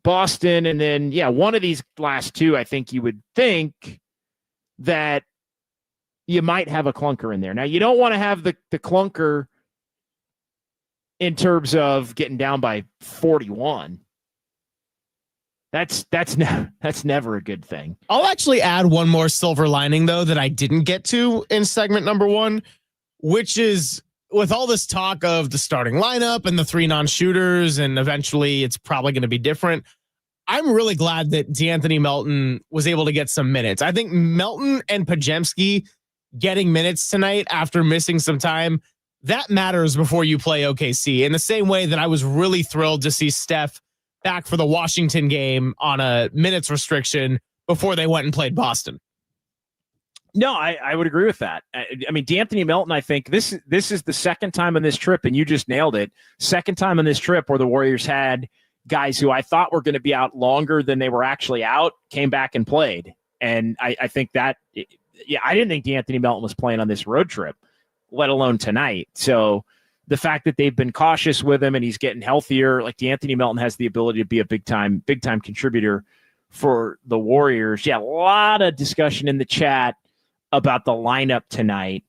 Boston. And then, one of these last two, I think you would think that you might have a clunker in there. Now, you don't want to have the clunker in terms of getting down by 41. That's never a good thing. I'll actually add one more silver lining, though, that I didn't get to in segment number 1, which is with all this talk of the starting lineup and the 3 non-shooters, and eventually it's probably going to be different. I'm really glad that DeAnthony Melton was able to get some minutes. I think Melton and Podziemski getting minutes tonight after missing some time, that matters before you play OKC. In the same way that I was really thrilled to see Steph back for the Washington game on a minutes restriction before they went and played Boston. No, I would agree with that. I mean, DeAnthony Melton, I think this is the second time on this trip, and you just nailed it. Second time on this trip where the Warriors had guys who I thought were going to be out longer than they were actually out, came back and played. And I think that, I didn't think DeAnthony Melton was playing on this road trip, let alone tonight. So the fact that they've been cautious with him and he's getting healthier, like DeAnthony Melton has the ability to be a big time contributor for the Warriors. Yeah, a lot of discussion in the chat about the lineup tonight.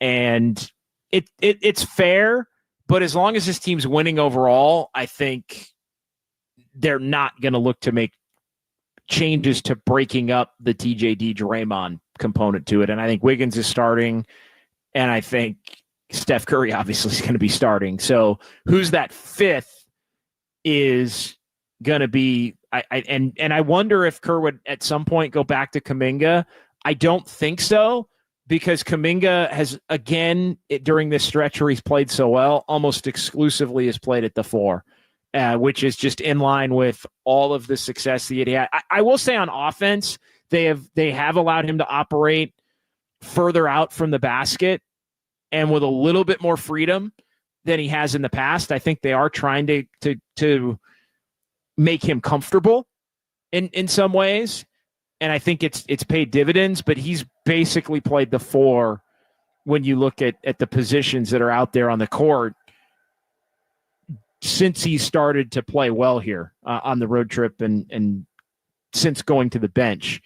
And it's fair, but as long as this team's winning overall, I think they're not going to look to make changes to breaking up the TJD Draymond component to it. And I think Wiggins is starting, and I think Steph Curry obviously is going to be starting. So who's that fifth is going to be, I wonder if Kerr would at some point go back to Kuminga. I don't think so, because Kuminga has, again, during this stretch where he's played so well, almost exclusively has played at the 4, which is just in line with all of the success that he had. I will say on offense, they have allowed him to operate further out from the basket and with a little bit more freedom than he has in the past. I think they are trying to make him comfortable in some ways. And I think it's paid dividends, but he's basically played the 4 when you look at the positions that are out there on the court since he started to play well here on the road trip and since going to the bench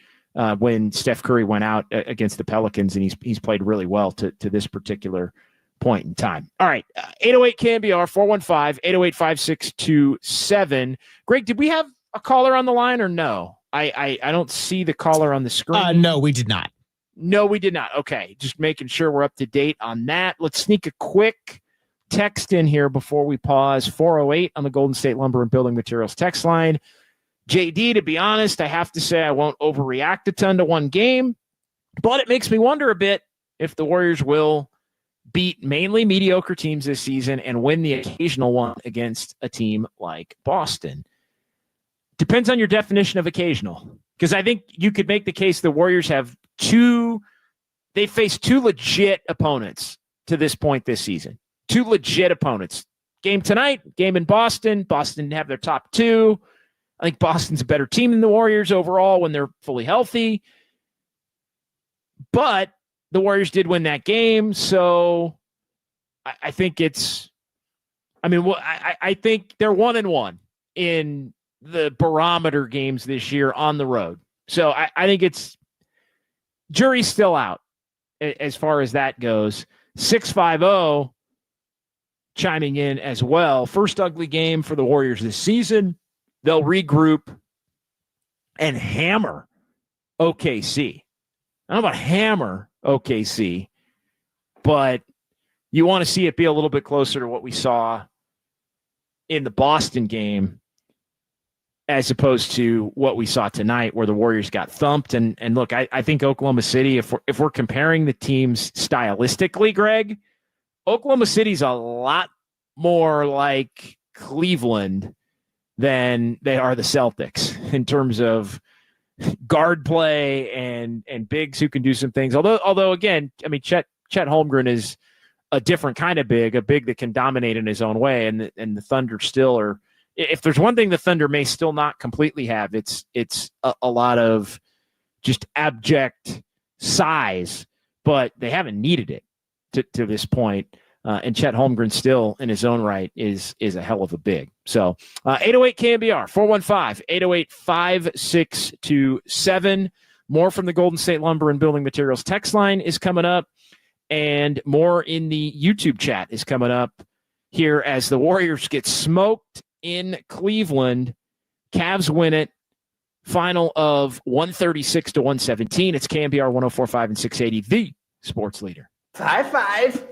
when Steph Curry went out against the Pelicans, and he's played really well to this particular point in time. All right, 808 KNBR 415-808-5627. Greg, did we have a caller on the line or no? I don't see the caller on the screen. No, we did not. No, we did not. Okay, just making sure we're up to date on that. Let's sneak a quick text in here before we pause. 408 on the Golden State Lumber and Building Materials text line. JD, to be honest, I have to say I won't overreact a ton to one game, but it makes me wonder a bit if the Warriors will beat mainly mediocre teams this season and win the occasional one against a team like Boston. Depends on your definition of occasional, because I think you could make the case the Warriors have they faced 2 legit opponents to this point this season. 2 legit opponents. Game tonight, game in Boston. Boston have their top 2. I think Boston's a better team than the Warriors overall when they're fully healthy. But the Warriors did win that game, so I think I think they're 1-1 in the barometer games this year on the road. So I think it's jury's still out as far as that goes. 650 chiming in as well. First ugly game for the Warriors this season. They'll regroup and hammer OKC. I don't know about hammer OKC, but you want to see it be a little bit closer to what we saw in the Boston game as opposed to what we saw tonight where the Warriors got thumped. And look, I think Oklahoma City, if we're comparing the teams stylistically, Greg, Oklahoma City's a lot more like Cleveland than they are the Celtics in terms of guard play and bigs who can do some things. Although again, I mean, Chet Holmgren is a different kind of big, a big that can dominate in his own way. And the Thunder still are, if there's one thing the Thunder may still not completely have, it's a lot of just abject size, but they haven't needed it to this point. And Chet Holmgren still in his own right is a hell of a big. So 808 KNBR, 415-808-5627. More from the Golden State Lumber and Building Materials text line is coming up, and more in the YouTube chat is coming up here as the Warriors get smoked in Cleveland. Cavs win it. Final of 136-117. It's KNBR 104.5 and 680, the sports leader. High five.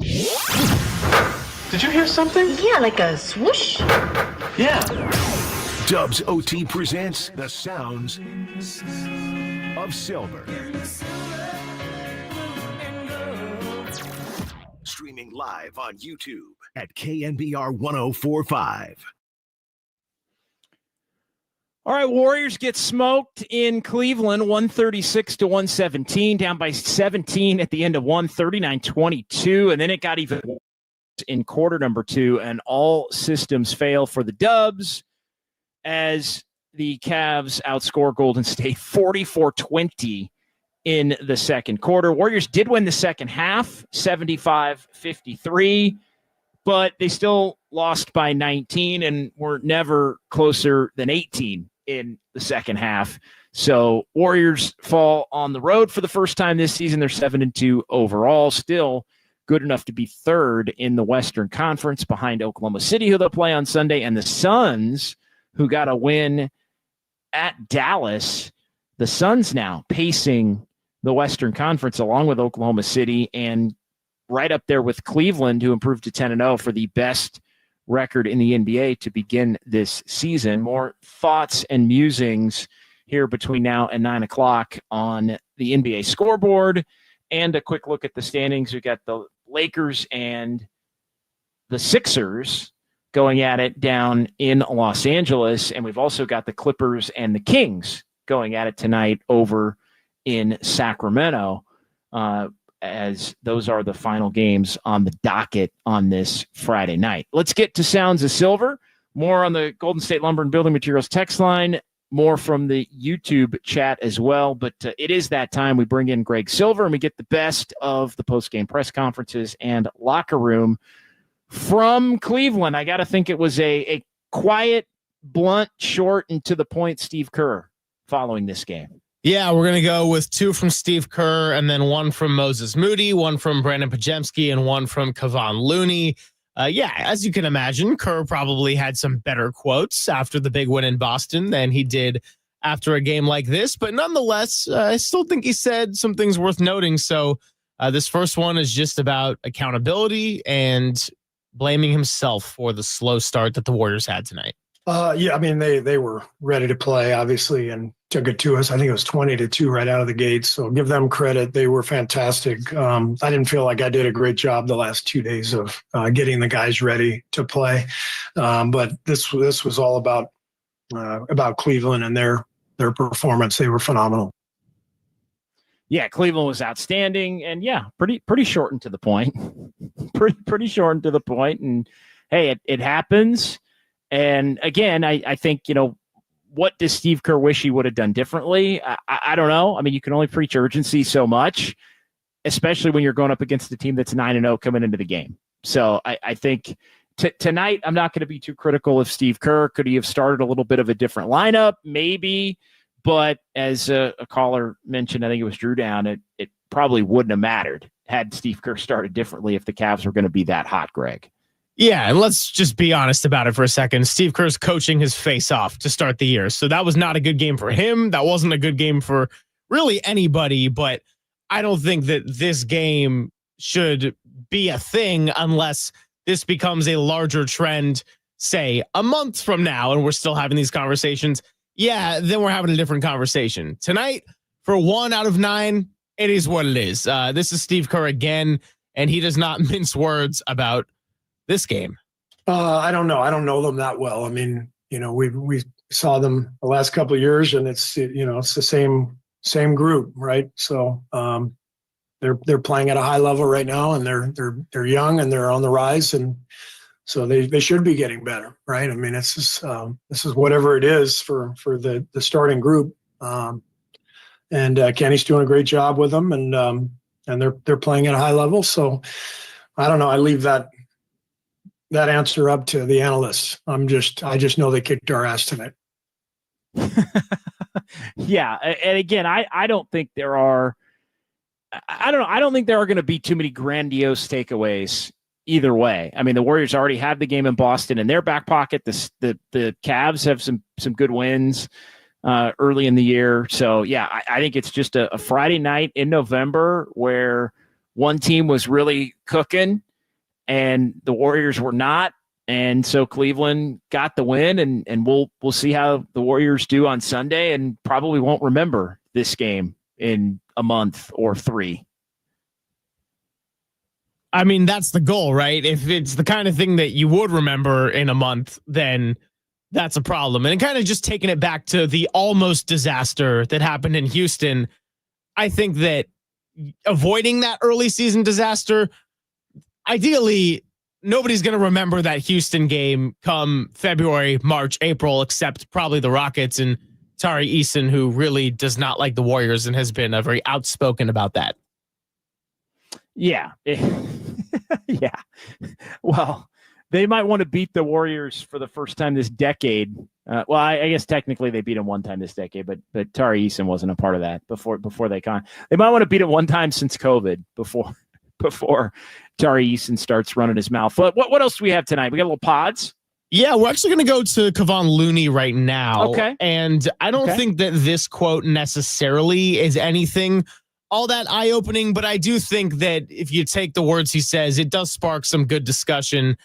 Did you hear something? Yeah, like a swoosh. Yeah. Dubs OT presents the sounds of silver. Streaming live on YouTube at KNBR 1045. All right, Warriors get smoked in Cleveland, 136-117, down by 17 at the end of 139-22, and then it got even worse in quarter number 2, and all systems fail for the Dubs as the Cavs outscore Golden State 44-20 in the second quarter. Warriors did win the second half, 75-53, but they still lost by 19 and were never closer than 18 in the second half. So Warriors fall on the road for the first time this season. They're 7-2 overall, still good enough to be third in the Western Conference behind Oklahoma City, who they'll play on Sunday, and the Suns, who got a win at Dallas. The Suns now pacing the Western Conference along with Oklahoma City and right up there with Cleveland, who improved to 10-0 for the best record in the NBA to begin this season. More thoughts and musings here between now and 9 o'clock on the NBA scoreboard and a quick look at the standings. We got the Lakers and the Sixers going at it down in Los Angeles, and we've also got the Clippers and the Kings going at it tonight over in Sacramento, as those are the final games on the docket on this Friday night. Let's get to Sounds of Silver. More on the Golden State Lumber and Building Materials text line, more from the YouTube chat as well. But it is that time. We bring in Greg Silver and we get the best of the post-game press conferences and locker room from Cleveland. I got to think it was a quiet, blunt, short, and to the point Steve Kerr following this game. Yeah, we're going to go with 2 from Steve Kerr and then 1 from Moses Moody, 1 from Brandon Pajemski, and 1 from Kevon Looney. As you can imagine, Kerr probably had some better quotes after the big win in Boston than he did after a game like this. But nonetheless, I still think he said some things worth noting. So this first one is just about accountability and blaming himself for the slow start that the Warriors had tonight. I mean, they were ready to play, obviously, and took it to us. I think it was 20-2 right out of the gate. So give them credit. They were fantastic. I didn't feel like I did a great job the last 2 days of getting the guys ready to play. But this was all about Cleveland and their performance. They were phenomenal. Yeah, Cleveland was outstanding, and pretty short and to the point. pretty short and to the point. And hey, it happens. And again, I think, what does Steve Kerr wish he would have done differently? I don't know. I mean, you can only preach urgency so much, especially when you're going up against a team that's 9-0 coming into the game. So I think tonight, I'm not going to be too critical of Steve Kerr. Could he have started a little bit of a different lineup? Maybe. But as a caller mentioned, I think it was Drew Down, it probably wouldn't have mattered had Steve Kerr started differently if the Cavs were going to be that hot, Greg. Yeah, and let's just be honest about it for a second. Steve Kerr's coaching his face off to start the year. So that was not a good game for him. That wasn't a good game for really anybody, but I don't think that this game should be a thing unless this becomes a larger trend, say, a month from now, and we're still having these conversations. Yeah, then we're having a different conversation. Tonight, for 1 out of 9, it is what it is. This is Steve Kerr again, and he does not mince words about this game. I don't know. I don't know them that well. I mean, we saw them the last couple of years, and it's the same group, right? So they're playing at a high level right now, and they're young and they're on the rise, and so they should be getting better, right? I mean, this is whatever it is for the starting group, and Kenny's doing a great job with them, and they're playing at a high level. So I don't know. I leave that answer up to the analysts. I just know they kicked our ass tonight. Yeah, and again, I don't think there are. I don't think there are going to be too many grandiose takeaways either way. I mean, the Warriors already have the game in Boston in their back pocket. The Cavs have some good wins early in the year. So yeah, I think it's just a Friday night in November where one team was really cooking and the Warriors were not. And so Cleveland got the win, and we'll see how the Warriors do on Sunday, and probably won't remember this game in a month or 3. I mean, that's the goal, right? If it's the kind of thing that you would remember in a month, then that's a problem. And kind of just taking it back to the almost disaster that happened in Houston, I think that avoiding that early season disaster, ideally, nobody's going to remember that Houston game come February, March, April, except probably the Rockets and Tari Eason, who really does not like the Warriors and has been very outspoken about that. Yeah. Yeah. Well, they might want to beat the Warriors for the first time this decade. I guess technically they beat them one time this decade, but Tari Eason wasn't a part of that before they might want to beat it one time since COVID before Tari Eason starts running his mouth. What else do we have tonight? We got a little pods. Yeah, we're actually going to go to Kevon Looney right now. Okay. And I don't think that this quote necessarily is anything all that eye-opening, but I do think that if you take the words he says, it does spark some good discussion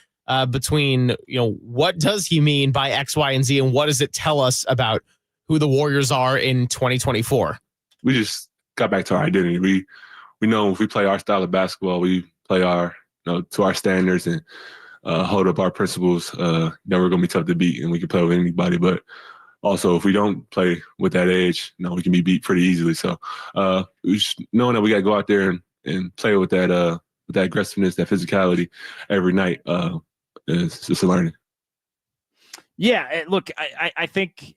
between, what does he mean by X, Y, and Z, and what does it tell us about who the Warriors are in 2024? We just got back to our identity. We know if we play our style of basketball, we play our, to our standards and hold up our principles, we're going to be tough to beat and we can play with anybody. But also, if we don't play with that edge, we can be beat pretty easily. So we just knowing that we got to go out there and play with that aggressiveness, that physicality every night is just a learning. Yeah, look, I think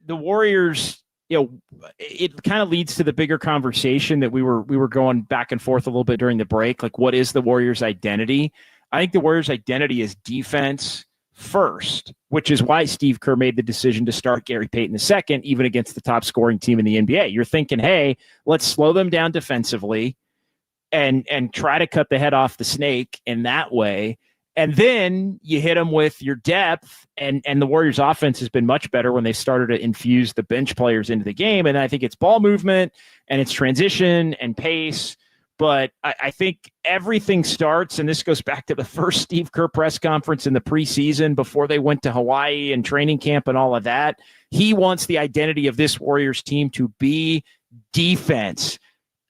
the Warriors, it kind of leads to the bigger conversation that we were going back and forth a little bit during the break. Like, what is the Warriors' identity? I think the Warriors' identity is defense first, which is why Steve Kerr made the decision to start Gary Payton II, even against the top scoring team in the NBA. You're thinking, hey, let's slow them down defensively and try to cut the head off the snake in that way. And then you hit them with your depth, and the Warriors offense has been much better when they started to infuse the bench players into the game. And I think it's ball movement and it's transition and pace. But I think everything starts, and this goes back to the first Steve Kerr press conference in the preseason before they went to Hawaii and training camp and all of that. He wants the identity of this Warriors team to be defense.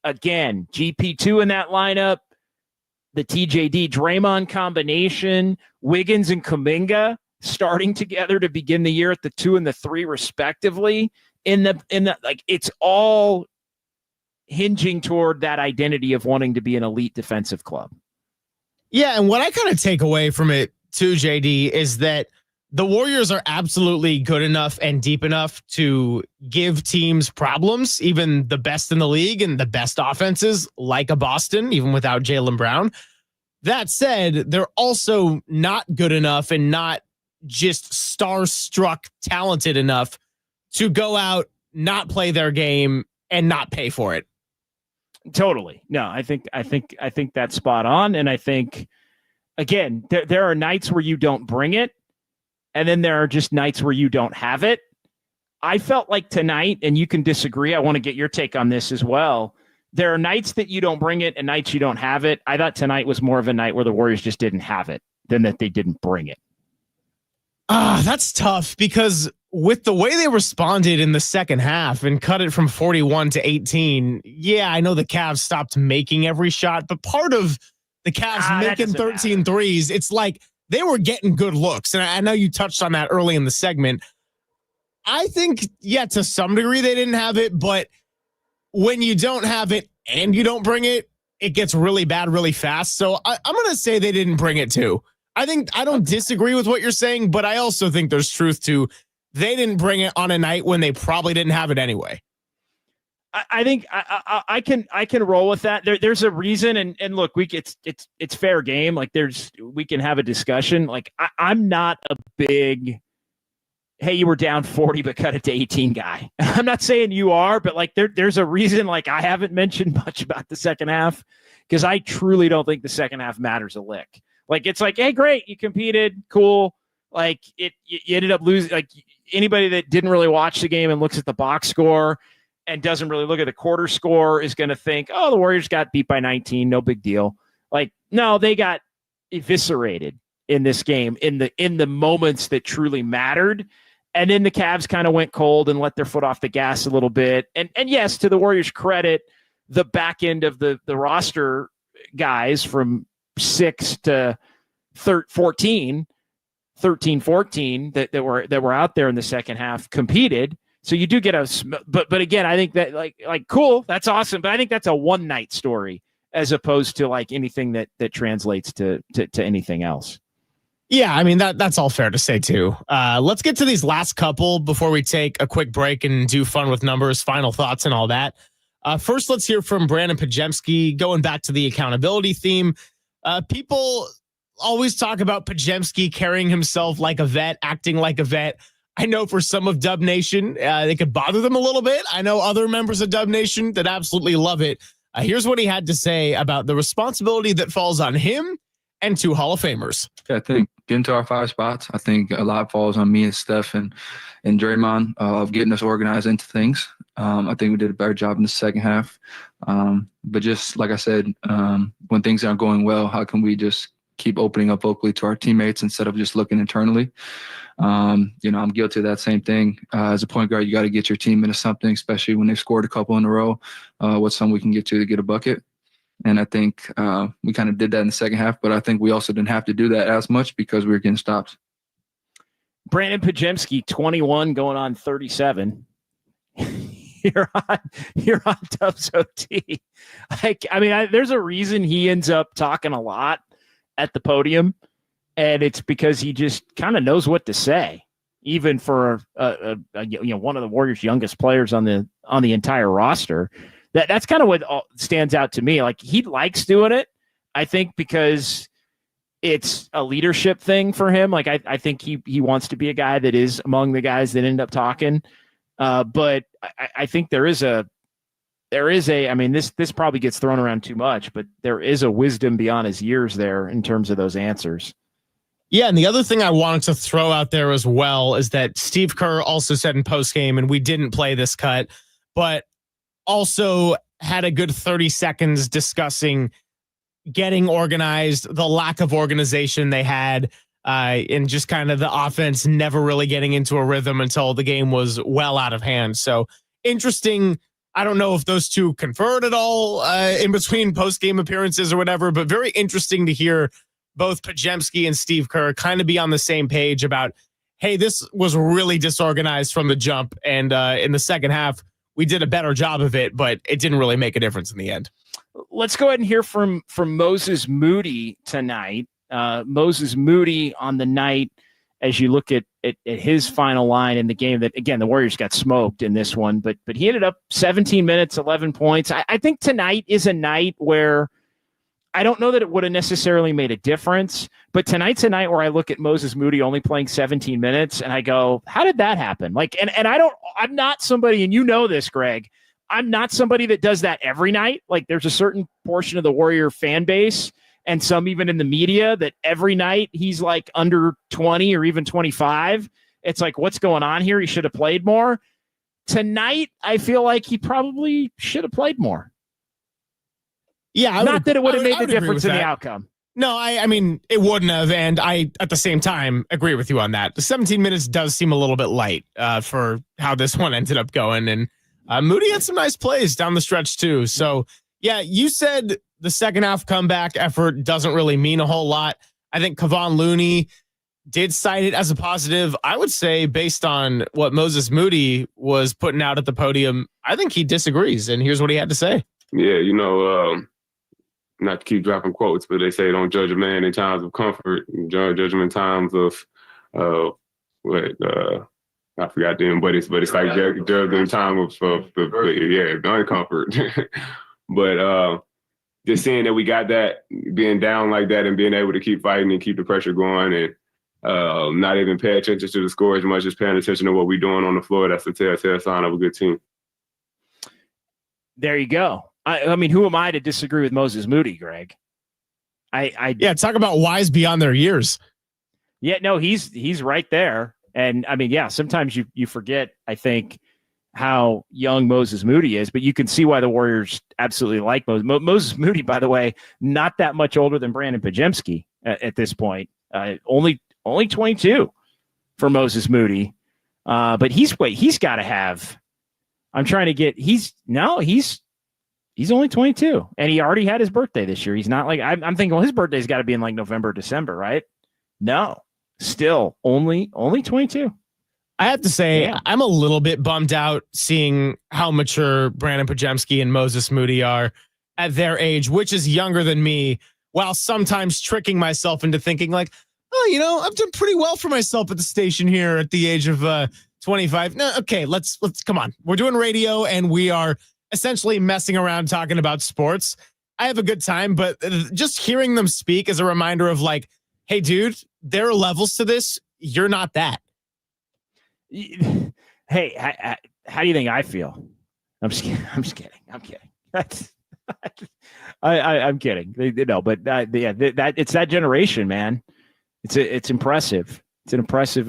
Again, GP2 in that lineup, the TJD Draymond combination, Wiggins and Kuminga starting together to begin the year at the 2 and the 3 respectively. In the it's all hinging toward that identity of wanting to be an elite defensive club. Yeah, and what I kind of take away from it too, JD, is that the Warriors are absolutely good enough and deep enough to give teams problems, even the best in the league and the best offenses, like a Boston, even without Jaylen Brown. That said, they're also not good enough and not just star-struck talented enough to go out, not play their game, and not pay for it. Totally. No, I think that's spot on. And I think, again, there are nights where you don't bring it, and then there are just nights where you don't have it. I felt like tonight, and you can disagree, I want to get your take on this as well. There are nights that you don't bring it and nights you don't have it. I thought tonight was more of a night where the Warriors just didn't have it than that they didn't bring it. That's tough because with the way they responded in the second half and cut it from 41 to 18, yeah, I know the Cavs stopped making every shot, but part of the Cavs making 13 threes, it's like they were getting good looks. And I know you touched on that early in the segment. I think, yeah, to some degree they didn't have it, but when you don't have it and you don't bring it, it gets really bad really fast. So I'm going to say they didn't bring it too. I don't disagree with what you're saying, but I also think there's truth to they didn't bring it on a night when they probably didn't have it anyway. I think I can roll with that. There's a reason, and look, it's fair game. Like we can have a discussion. Like I'm not a big, hey, you were down 40 but cut it to 18 guy. I'm not saying you are, but like there's a reason. Like I haven't mentioned much about the second half because I truly don't think the second half matters a lick. Like it's like, hey, great, you competed, cool. Like you ended up losing. Like anybody that didn't really watch the game and looks at the box score and doesn't really look at the quarter score is going to think, oh, the Warriors got beat by 19, no big deal. Like no, they got eviscerated in this game in the moments that truly mattered. And then the Cavs kind of went cold and let their foot off the gas a little bit. And yes, to the Warriors' credit, the back end of the roster guys from 6 to 13, 14 that were out there in the second half competed. So you do get but again, I think that like cool, that's awesome. But I think that's a one night story as opposed to like anything that translates to anything else. Yeah, I mean, that's all fair to say, too. Let's get to these last couple before we take a quick break and do fun with numbers, final thoughts, and all that. First, let's hear from Brandon Podziemski, going back to the accountability theme. People always talk about Podziemski carrying himself like a vet, acting like a vet. I know for some of Dub Nation, it could bother them a little bit. I know other members of Dub Nation that absolutely love it. Here's what he had to say about the responsibility that falls on him and 2 Hall of Famers. Yeah, I think getting to our 5 spots, I think a lot falls on me and Steph and Draymond of getting us organized into things. I think we did a better job in the second half. But just like I said, when things aren't going well, how can we just keep opening up vocally to our teammates instead of just looking internally? I'm guilty of that same thing. As a point guard, you got to get your team into something, especially when they've scored a couple in a row. What's something we can get to get a bucket? And I think we kind of did that in the second half, but I think we also didn't have to do that as much because we were getting stopped. Brandon Podziemski, 21 going on 37. You're on Dubs OT. There's a reason he ends up talking a lot at the podium, and it's because he just kind of knows what to say, even for one of the Warriors' youngest players on the entire roster. That's kind of what stands out to me. Like, he likes doing it, I think, because it's a leadership thing for him. Like, I think he wants to be a guy that is among the guys that end up talking. But I think this probably gets thrown around too much, but there is a wisdom beyond his years there in terms of those answers. Yeah, and the other thing I wanted to throw out there as well is that Steve Kerr also said in postgame, and we didn't play this cut, but also had a good 30 seconds discussing getting organized, the lack of organization they had, and just kind of the offense never really getting into a rhythm until the game was well out of hand. So interesting. I don't know if those two conferred at all in between post-game appearances or whatever, but very interesting to hear both Podziemski and Steve Kerr kind of be on the same page about, hey, this was really disorganized from the jump. And in the second half, we did a better job of it, but it didn't really make a difference in the end. Let's go ahead and hear from Moses Moody tonight. Moses Moody on the night, as you look at his final line in the game that, again, the Warriors got smoked in this one, but he ended up 17 minutes, 11 points. I think tonight is a night where I don't know that it would have necessarily made a difference, but tonight's a night where I look at Moses Moody only playing 17 minutes and I go, how did that happen? Like, and I'm not somebody, and you know this, Greg, I'm not somebody that does that every night. Like, there's a certain portion of the Warrior fan base and some even in the media that every night he's like under 20 or even 25. It's like, what's going on here? He should have played more. Tonight, I feel like he probably should have played more. Yeah, not that it would have made the difference in the outcome. No, I mean, it wouldn't have. And I, at the same time, agree with you on that. The 17 minutes does seem a little bit light for how this one ended up going. And Moody had some nice plays down the stretch, too. So, yeah, you said the second half comeback effort doesn't really mean a whole lot. I think Kevon Looney did cite it as a positive. I would say, based on what Moses Moody was putting out at the podium, I think he disagrees. And here's what he had to say. Yeah, not to keep dropping quotes, but they say don't judge a man in times of comfort, judge him in times of I forgot them, but it's like judge them in time of uncomfort. But just seeing that we got that, being down like that and being able to keep fighting and keep the pressure going and not even pay attention to the score as much as paying attention to what we're doing on the floor, that's a telltale sign of a good team. There you go. I mean, who am I to disagree with Moses Moody, Greg? Talk about wise beyond their years. Yeah, no, he's right there. And I mean, yeah, sometimes you forget, I think, how young Moses Moody is, but you can see why the Warriors absolutely like Moses. Moses Moody, by the way, not that much older than Brandon Podziemski. at this point. Only 22 for Moses Moody. But he's got to have. I'm trying to get. He's only 22, and he already had his birthday this year. He's not like I'm thinking. Well, his birthday's got to be in like November, December, right? No, still only 22. I have to say, I'm a little bit bummed out seeing how mature Brandon Pajemski and Moses Moody are at their age, which is younger than me, while sometimes tricking myself into thinking like, oh, I've done pretty well for myself at the station here at the age of 25. No, okay, let's come on. We're doing radio and we are essentially messing around talking about sports. I have a good time, but just hearing them speak is a reminder of like, hey, dude, there are levels to this. You're not that. Hey, how do you think I feel? I'm just kidding. I'm kidding. I'm kidding. But it's that generation, man. It's impressive. It's an impressive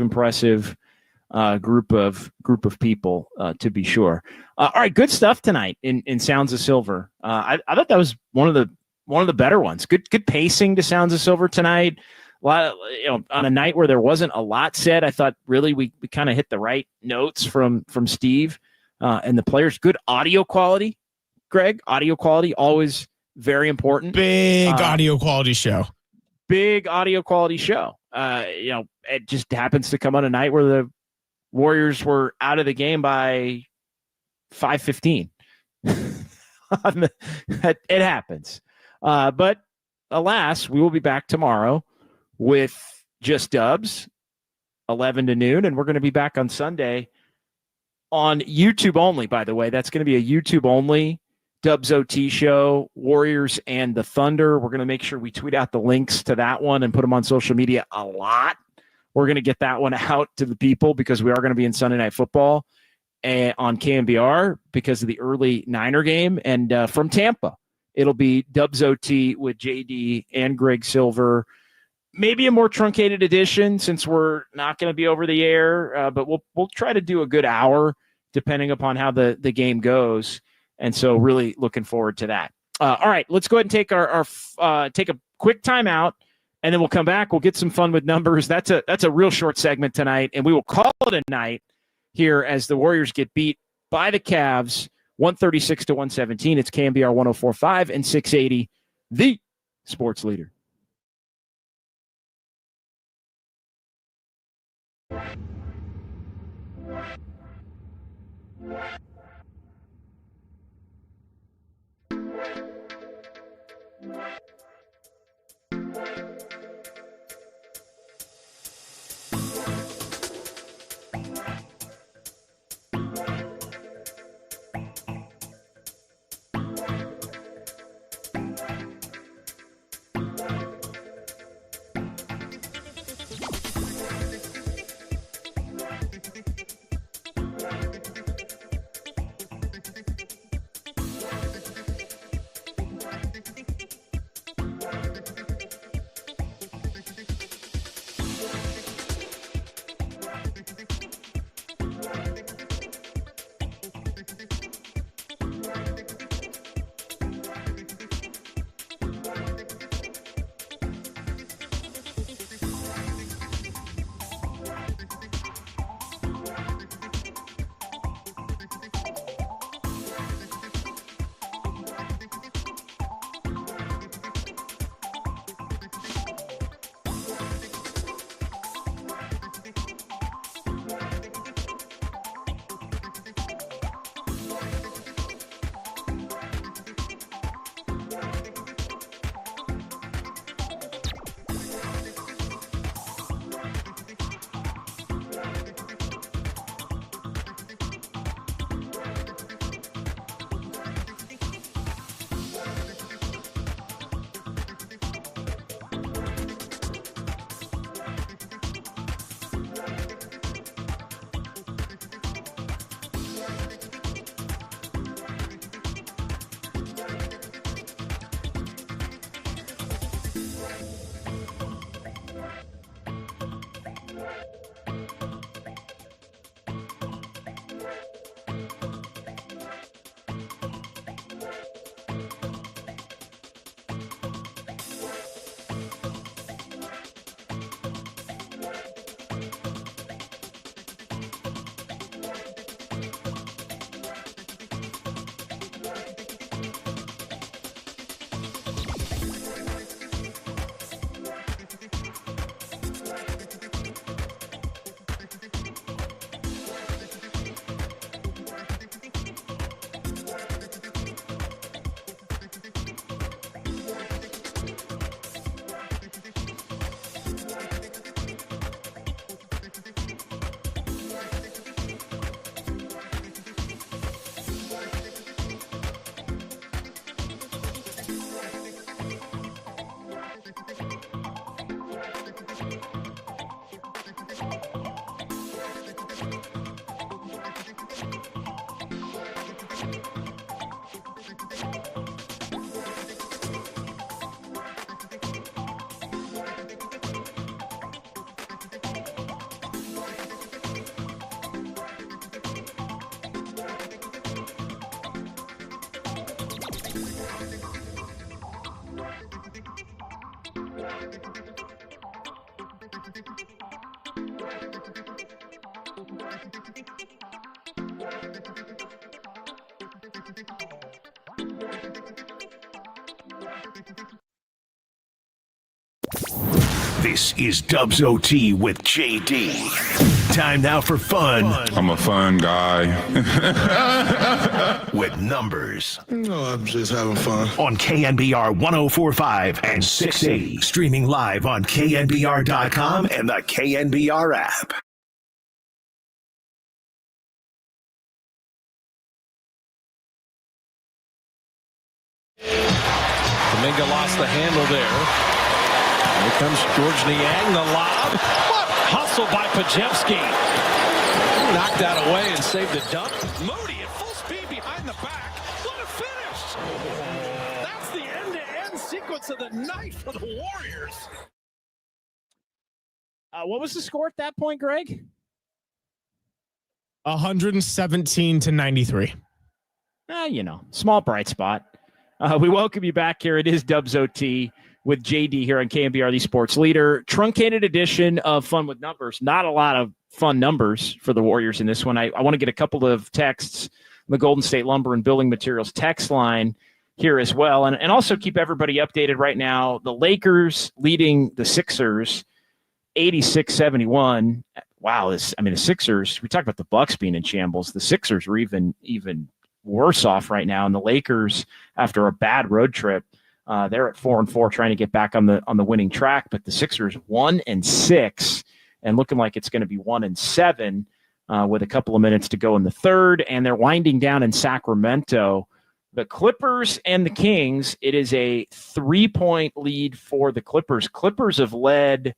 group of people, to be sure. All right, good stuff tonight in Sounds of Silver. I thought that was one of the better ones. Good pacing to Sounds of Silver tonight. A lot of, on a night where there wasn't a lot said, I thought really we kind of hit the right notes from Steve and the players. Good audio quality, Greg. Audio quality always very important. Big audio quality show. Big audio quality show. It just happens to come on a night where the Warriors were out of the game by 5:15. It happens. But alas, we will be back tomorrow with just Dubs, 11 to noon, and we're going to be back on Sunday on YouTube only, by the way. That's going to be a YouTube only Dubs OT show, Warriors and the Thunder. We're going to make sure we tweet out the links to that one and put them on social media a lot. We're going to get that one out to the people because we are going to be in Sunday Night Football on KNBR because of the early Niner game. And from Tampa, it'll be Dubs OT with JD and Greg Silver. Maybe a more truncated edition since we're not going to be over the air, but we'll try to do a good hour depending upon how the game goes. And so really looking forward to that. All right, let's go ahead and take take a quick timeout, and then we'll come back. We'll get some fun with numbers. That's a real short segment tonight, and we will call it a night here as the Warriors get beat by the Cavs, 136-117. It's KNBR 104.5 and 680, the sports leader. This is Dubs OT with JD. Time now for fun. I'm a fun guy. With numbers. No, I'm just having fun. On KNBR 104.5 and 680. Streaming live on KNBR.com and the KNBR app. Kuminga lost the handle there. Here comes George Niang, the lob. What? Hustle by Pajemski. Knocked that away and saved the dump. Moody at full speed behind the back. What a finish! That's the end-to-end sequence of the night for the Warriors. What was the score at that point, Greg? 117-93. Small bright spot. We welcome you back here. It is Dubs OT with JD here on KNBR, the sports leader. Truncated edition of Fun with Numbers. Not a lot of fun numbers for the Warriors in this one. I want to get a couple of texts on the Golden State Lumber and Building Materials text line here as well. And also keep everybody updated right now. The Lakers leading the Sixers 86-71. Wow. The Sixers, we talked about the Bucks being in shambles. The Sixers are even worse off right now. And the Lakers, after a bad road trip, they're at 4-4 trying to get back on the winning track, but the Sixers 1-6 and looking like it's going to be 1-7 with a couple of minutes to go in the third, and they're winding down in Sacramento. The Clippers and the Kings, it is a 3-point lead for the Clippers. Clippers have led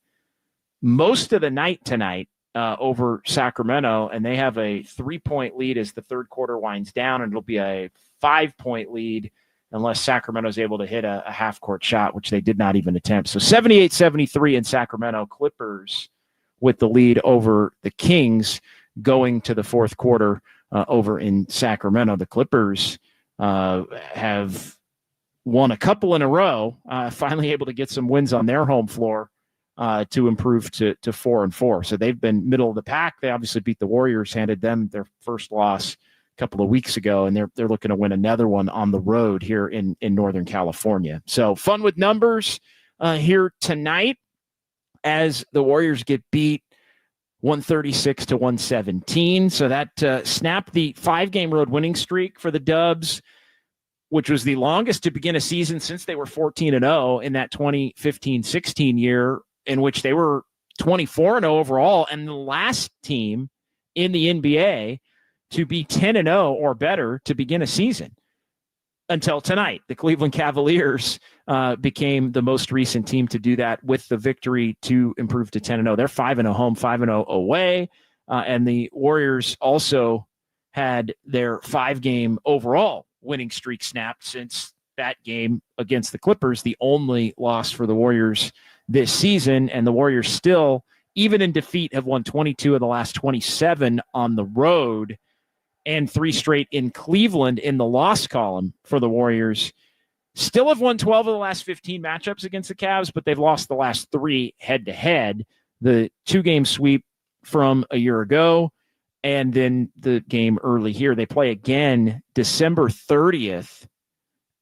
most of the night tonight over Sacramento, and they have a 3-point lead as the third quarter winds down, and it'll be a 5-point lead unless Sacramento is able to hit a half-court shot, which they did not even attempt. So 78-73 in Sacramento. Clippers with the lead over the Kings going to the fourth quarter over in Sacramento. The Clippers have won a couple in a row, finally able to get some wins on their home floor to improve to 4-4. So they've been middle of the pack. They obviously beat the Warriors, handed them their first loss couple of weeks ago, and they're looking to win another one on the road here in Northern California. So Fun with Numbers here tonight as the Warriors get beat 136-117. So that snapped the 5-game road winning streak for the Dubs, which was the longest to begin a season since they were 14-0 in that 2015-16 year, in which they were 24-0 overall, and the last team in the NBA to be 10-0 or better to begin a season until tonight. The Cleveland Cavaliers became the most recent team to do that with the victory to improve to 10-0. They're 5-0 home, 5-0 away. And the Warriors also had their 5-game overall winning streak snapped since that game against the Clippers, the only loss for the Warriors this season. And the Warriors still, even in defeat, have won 22 of the last 27 on the road, and 3 straight in Cleveland in the loss column for the Warriors. Still have won 12 of the last 15 matchups against the Cavs, but they've lost the last 3 head-to-head. The 2-game sweep from a year ago, and then the game early here. They play again December 30th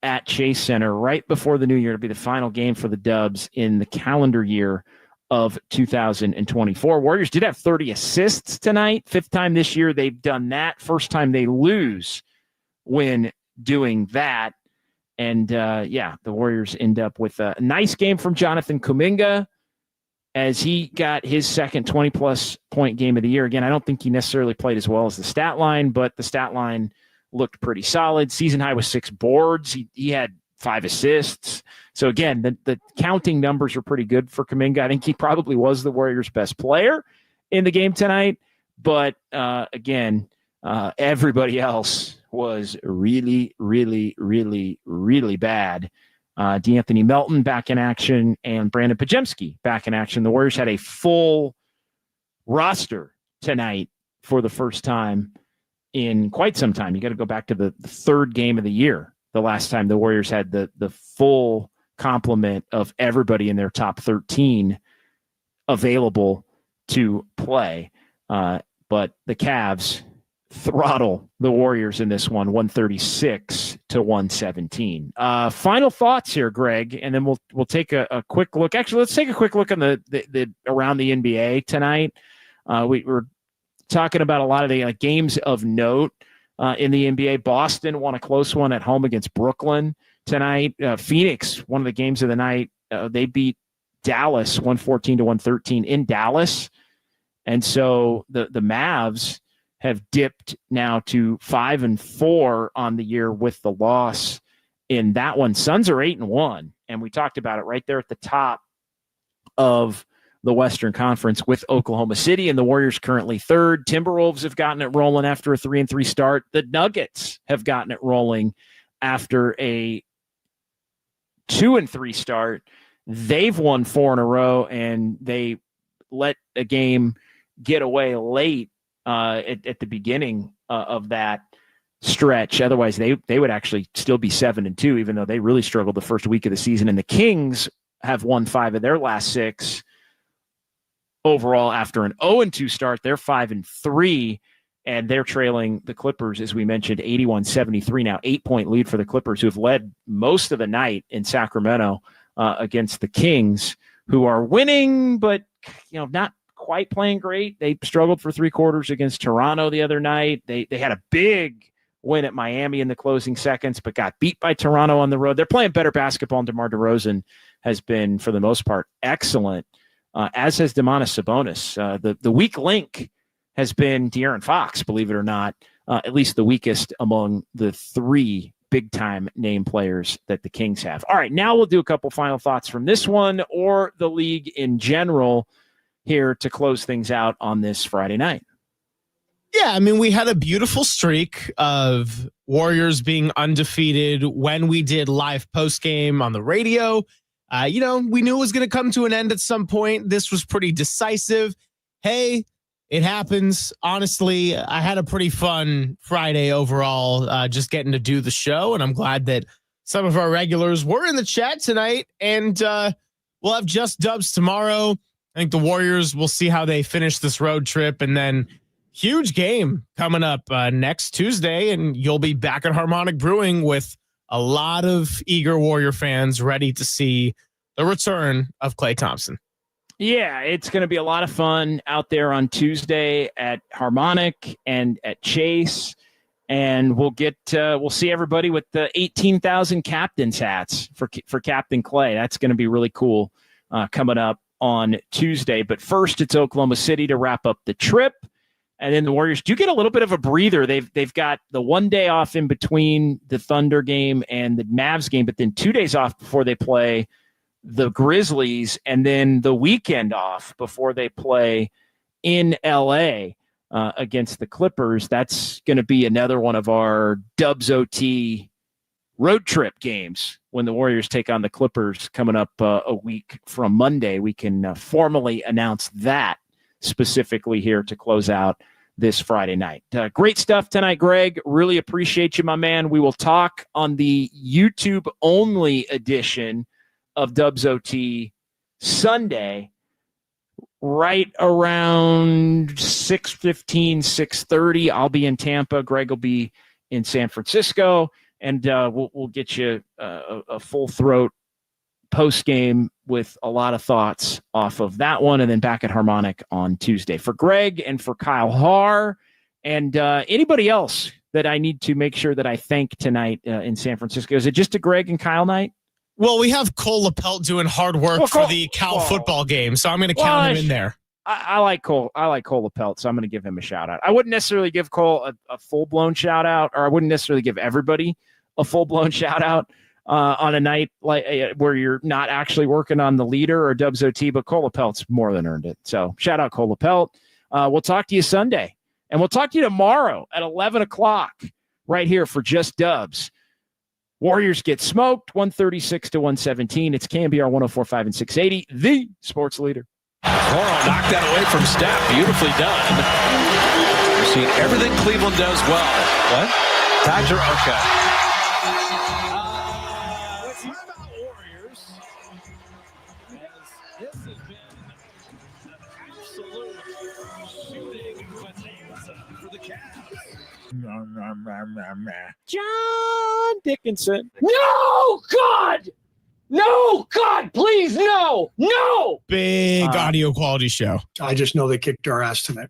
at Chase Center right before the new year. It'll be the final game for the Dubs in the calendar year of 2024. Warriors did have 30 assists tonight. 5th time this year they've done that. First time they lose when doing that. And the Warriors end up with a nice game from Jonathan Kuminga as he got his second 20-plus point game of the year. Again, I don't think he necessarily played as well as the stat line, but the stat line looked pretty solid. Season high was 6 boards. He had 5 assists. So again, the counting numbers are pretty good for Kuminga. I think he probably was the Warriors' best player in the game tonight. But again, everybody else was really, really, really, really bad. DeAnthony Melton back in action and Brandon Pajemski back in action. The Warriors had a full roster tonight for the first time in quite some time. You got to go back to the 3rd game of the year, the last time the Warriors had the full complement of everybody in their top 13 available to play. But the Cavs throttle the Warriors in this one, 136-117. to 117. Final thoughts here, Greg, and then we'll take a quick look. Actually, let's take a quick look on the around the NBA tonight. We were talking about a lot of the games of note in the NBA. Boston won a close one at home against Brooklyn tonight. Phoenix, one of the games of the night, they beat Dallas 114 to 113 in Dallas. And so the Mavs have dipped now to 5-4 on the year with the loss in that one. Suns are 8-1, and we talked about it right there at the top of the Western Conference with Oklahoma City, and the Warriors currently third. Timberwolves have gotten it rolling after a 3-3 start. The Nuggets have gotten it rolling after a 2-3 start. They've won 4 in a row, and they let a game get away late at the beginning of that stretch. Otherwise, they would actually still be 7-2, even though they really struggled the first week of the season. And the Kings have won 5 of their last 6 overall after an 0-2 start. They're 5-3, and they're trailing the Clippers, as we mentioned, 81-73 now. 8-point lead for the Clippers, who have led most of the night in Sacramento against the Kings, who are winning, but not quite playing great. They struggled for 3 quarters against Toronto the other night. They had a big win at Miami in the closing seconds, but got beat by Toronto on the road. They're playing better basketball, and DeMar DeRozan has been, for the most part, excellent, as has Domantas Sabonis. The weak link has been De'Aaron Fox, believe it or not, at least the weakest among the 3 big-time name players that the Kings have. All right, now we'll do a couple final thoughts from this one or the league in general here to close things out on this Friday night. Yeah, I mean, we had a beautiful streak of Warriors being undefeated when we did live postgame on the radio. We knew it was going to come to an end at some point. This was pretty decisive. Hey, it happens. Honestly, I had a pretty fun Friday overall, just getting to do the show. And I'm glad that some of our regulars were in the chat tonight. And we'll have Just Dubs tomorrow. I think the Warriors, will see how they finish this road trip. And then huge game coming up next Tuesday. And you'll be back at Harmonic Brewing with a lot of eager Warrior fans ready to see the return of Klay Thompson. Yeah, it's going to be a lot of fun out there on Tuesday at Harmonic and at Chase. And we'll see everybody with the 18,000 captain's hats for Captain Klay. That's going to be really cool coming up on Tuesday. But first, it's Oklahoma City to wrap up the trip. And then the Warriors do get a little bit of a breather. They've got the 1 day off in between the Thunder game and the Mavs game, but then 2 days off before they play the Grizzlies, and then the weekend off before they play in LA against the Clippers. That's going to be another one of our Dubs OT road trip games when the Warriors take on the Clippers coming up a week from Monday. We can formally announce that specifically here to close out this Friday night. Great stuff tonight, Greg. Really appreciate you, my man. We will talk on the YouTube only edition of Dubs OT Sunday right around 6:15, 6:30. I'll be in Tampa. Greg will be in San Francisco, and we'll get you a full throat post game with a lot of thoughts off of that one, and then back at Harmonic on Tuesday. For Greg and for Kyle Haar and anybody else that I need to make sure that I thank tonight in San Francisco. Is it just a Greg and Kyle night? Well, we have Cole Lapelt doing hard work for the Cal football game, so I'm going to count him in there. I like Cole. I like Cole Lapelt, so I'm going to give him a shout out. I wouldn't necessarily give Cole a full blown shout out, or I wouldn't necessarily give everybody a full blown shout out on a night like where you're not actually working on the leader or Dubs OT, but Cole Lapelt's more than earned it. So shout out Cole Lapelt. We'll talk to you Sunday, and we'll talk to you tomorrow at 11 o'clock right here for Just Dubs. Warriors get smoked, 136 to 117. It's KNBR 104.5 and 680, the sports leader. Coro knocked that away from Steph. Beautifully done. We're seeing everything Cleveland does well. What? Dodger, okay. Time out, Warriors. As this has been an absolute shooting bonanza for the Cavs. John Dickinson. No, God! No, God, please, no! No! Big audio quality show. I just know they kicked our ass tonight.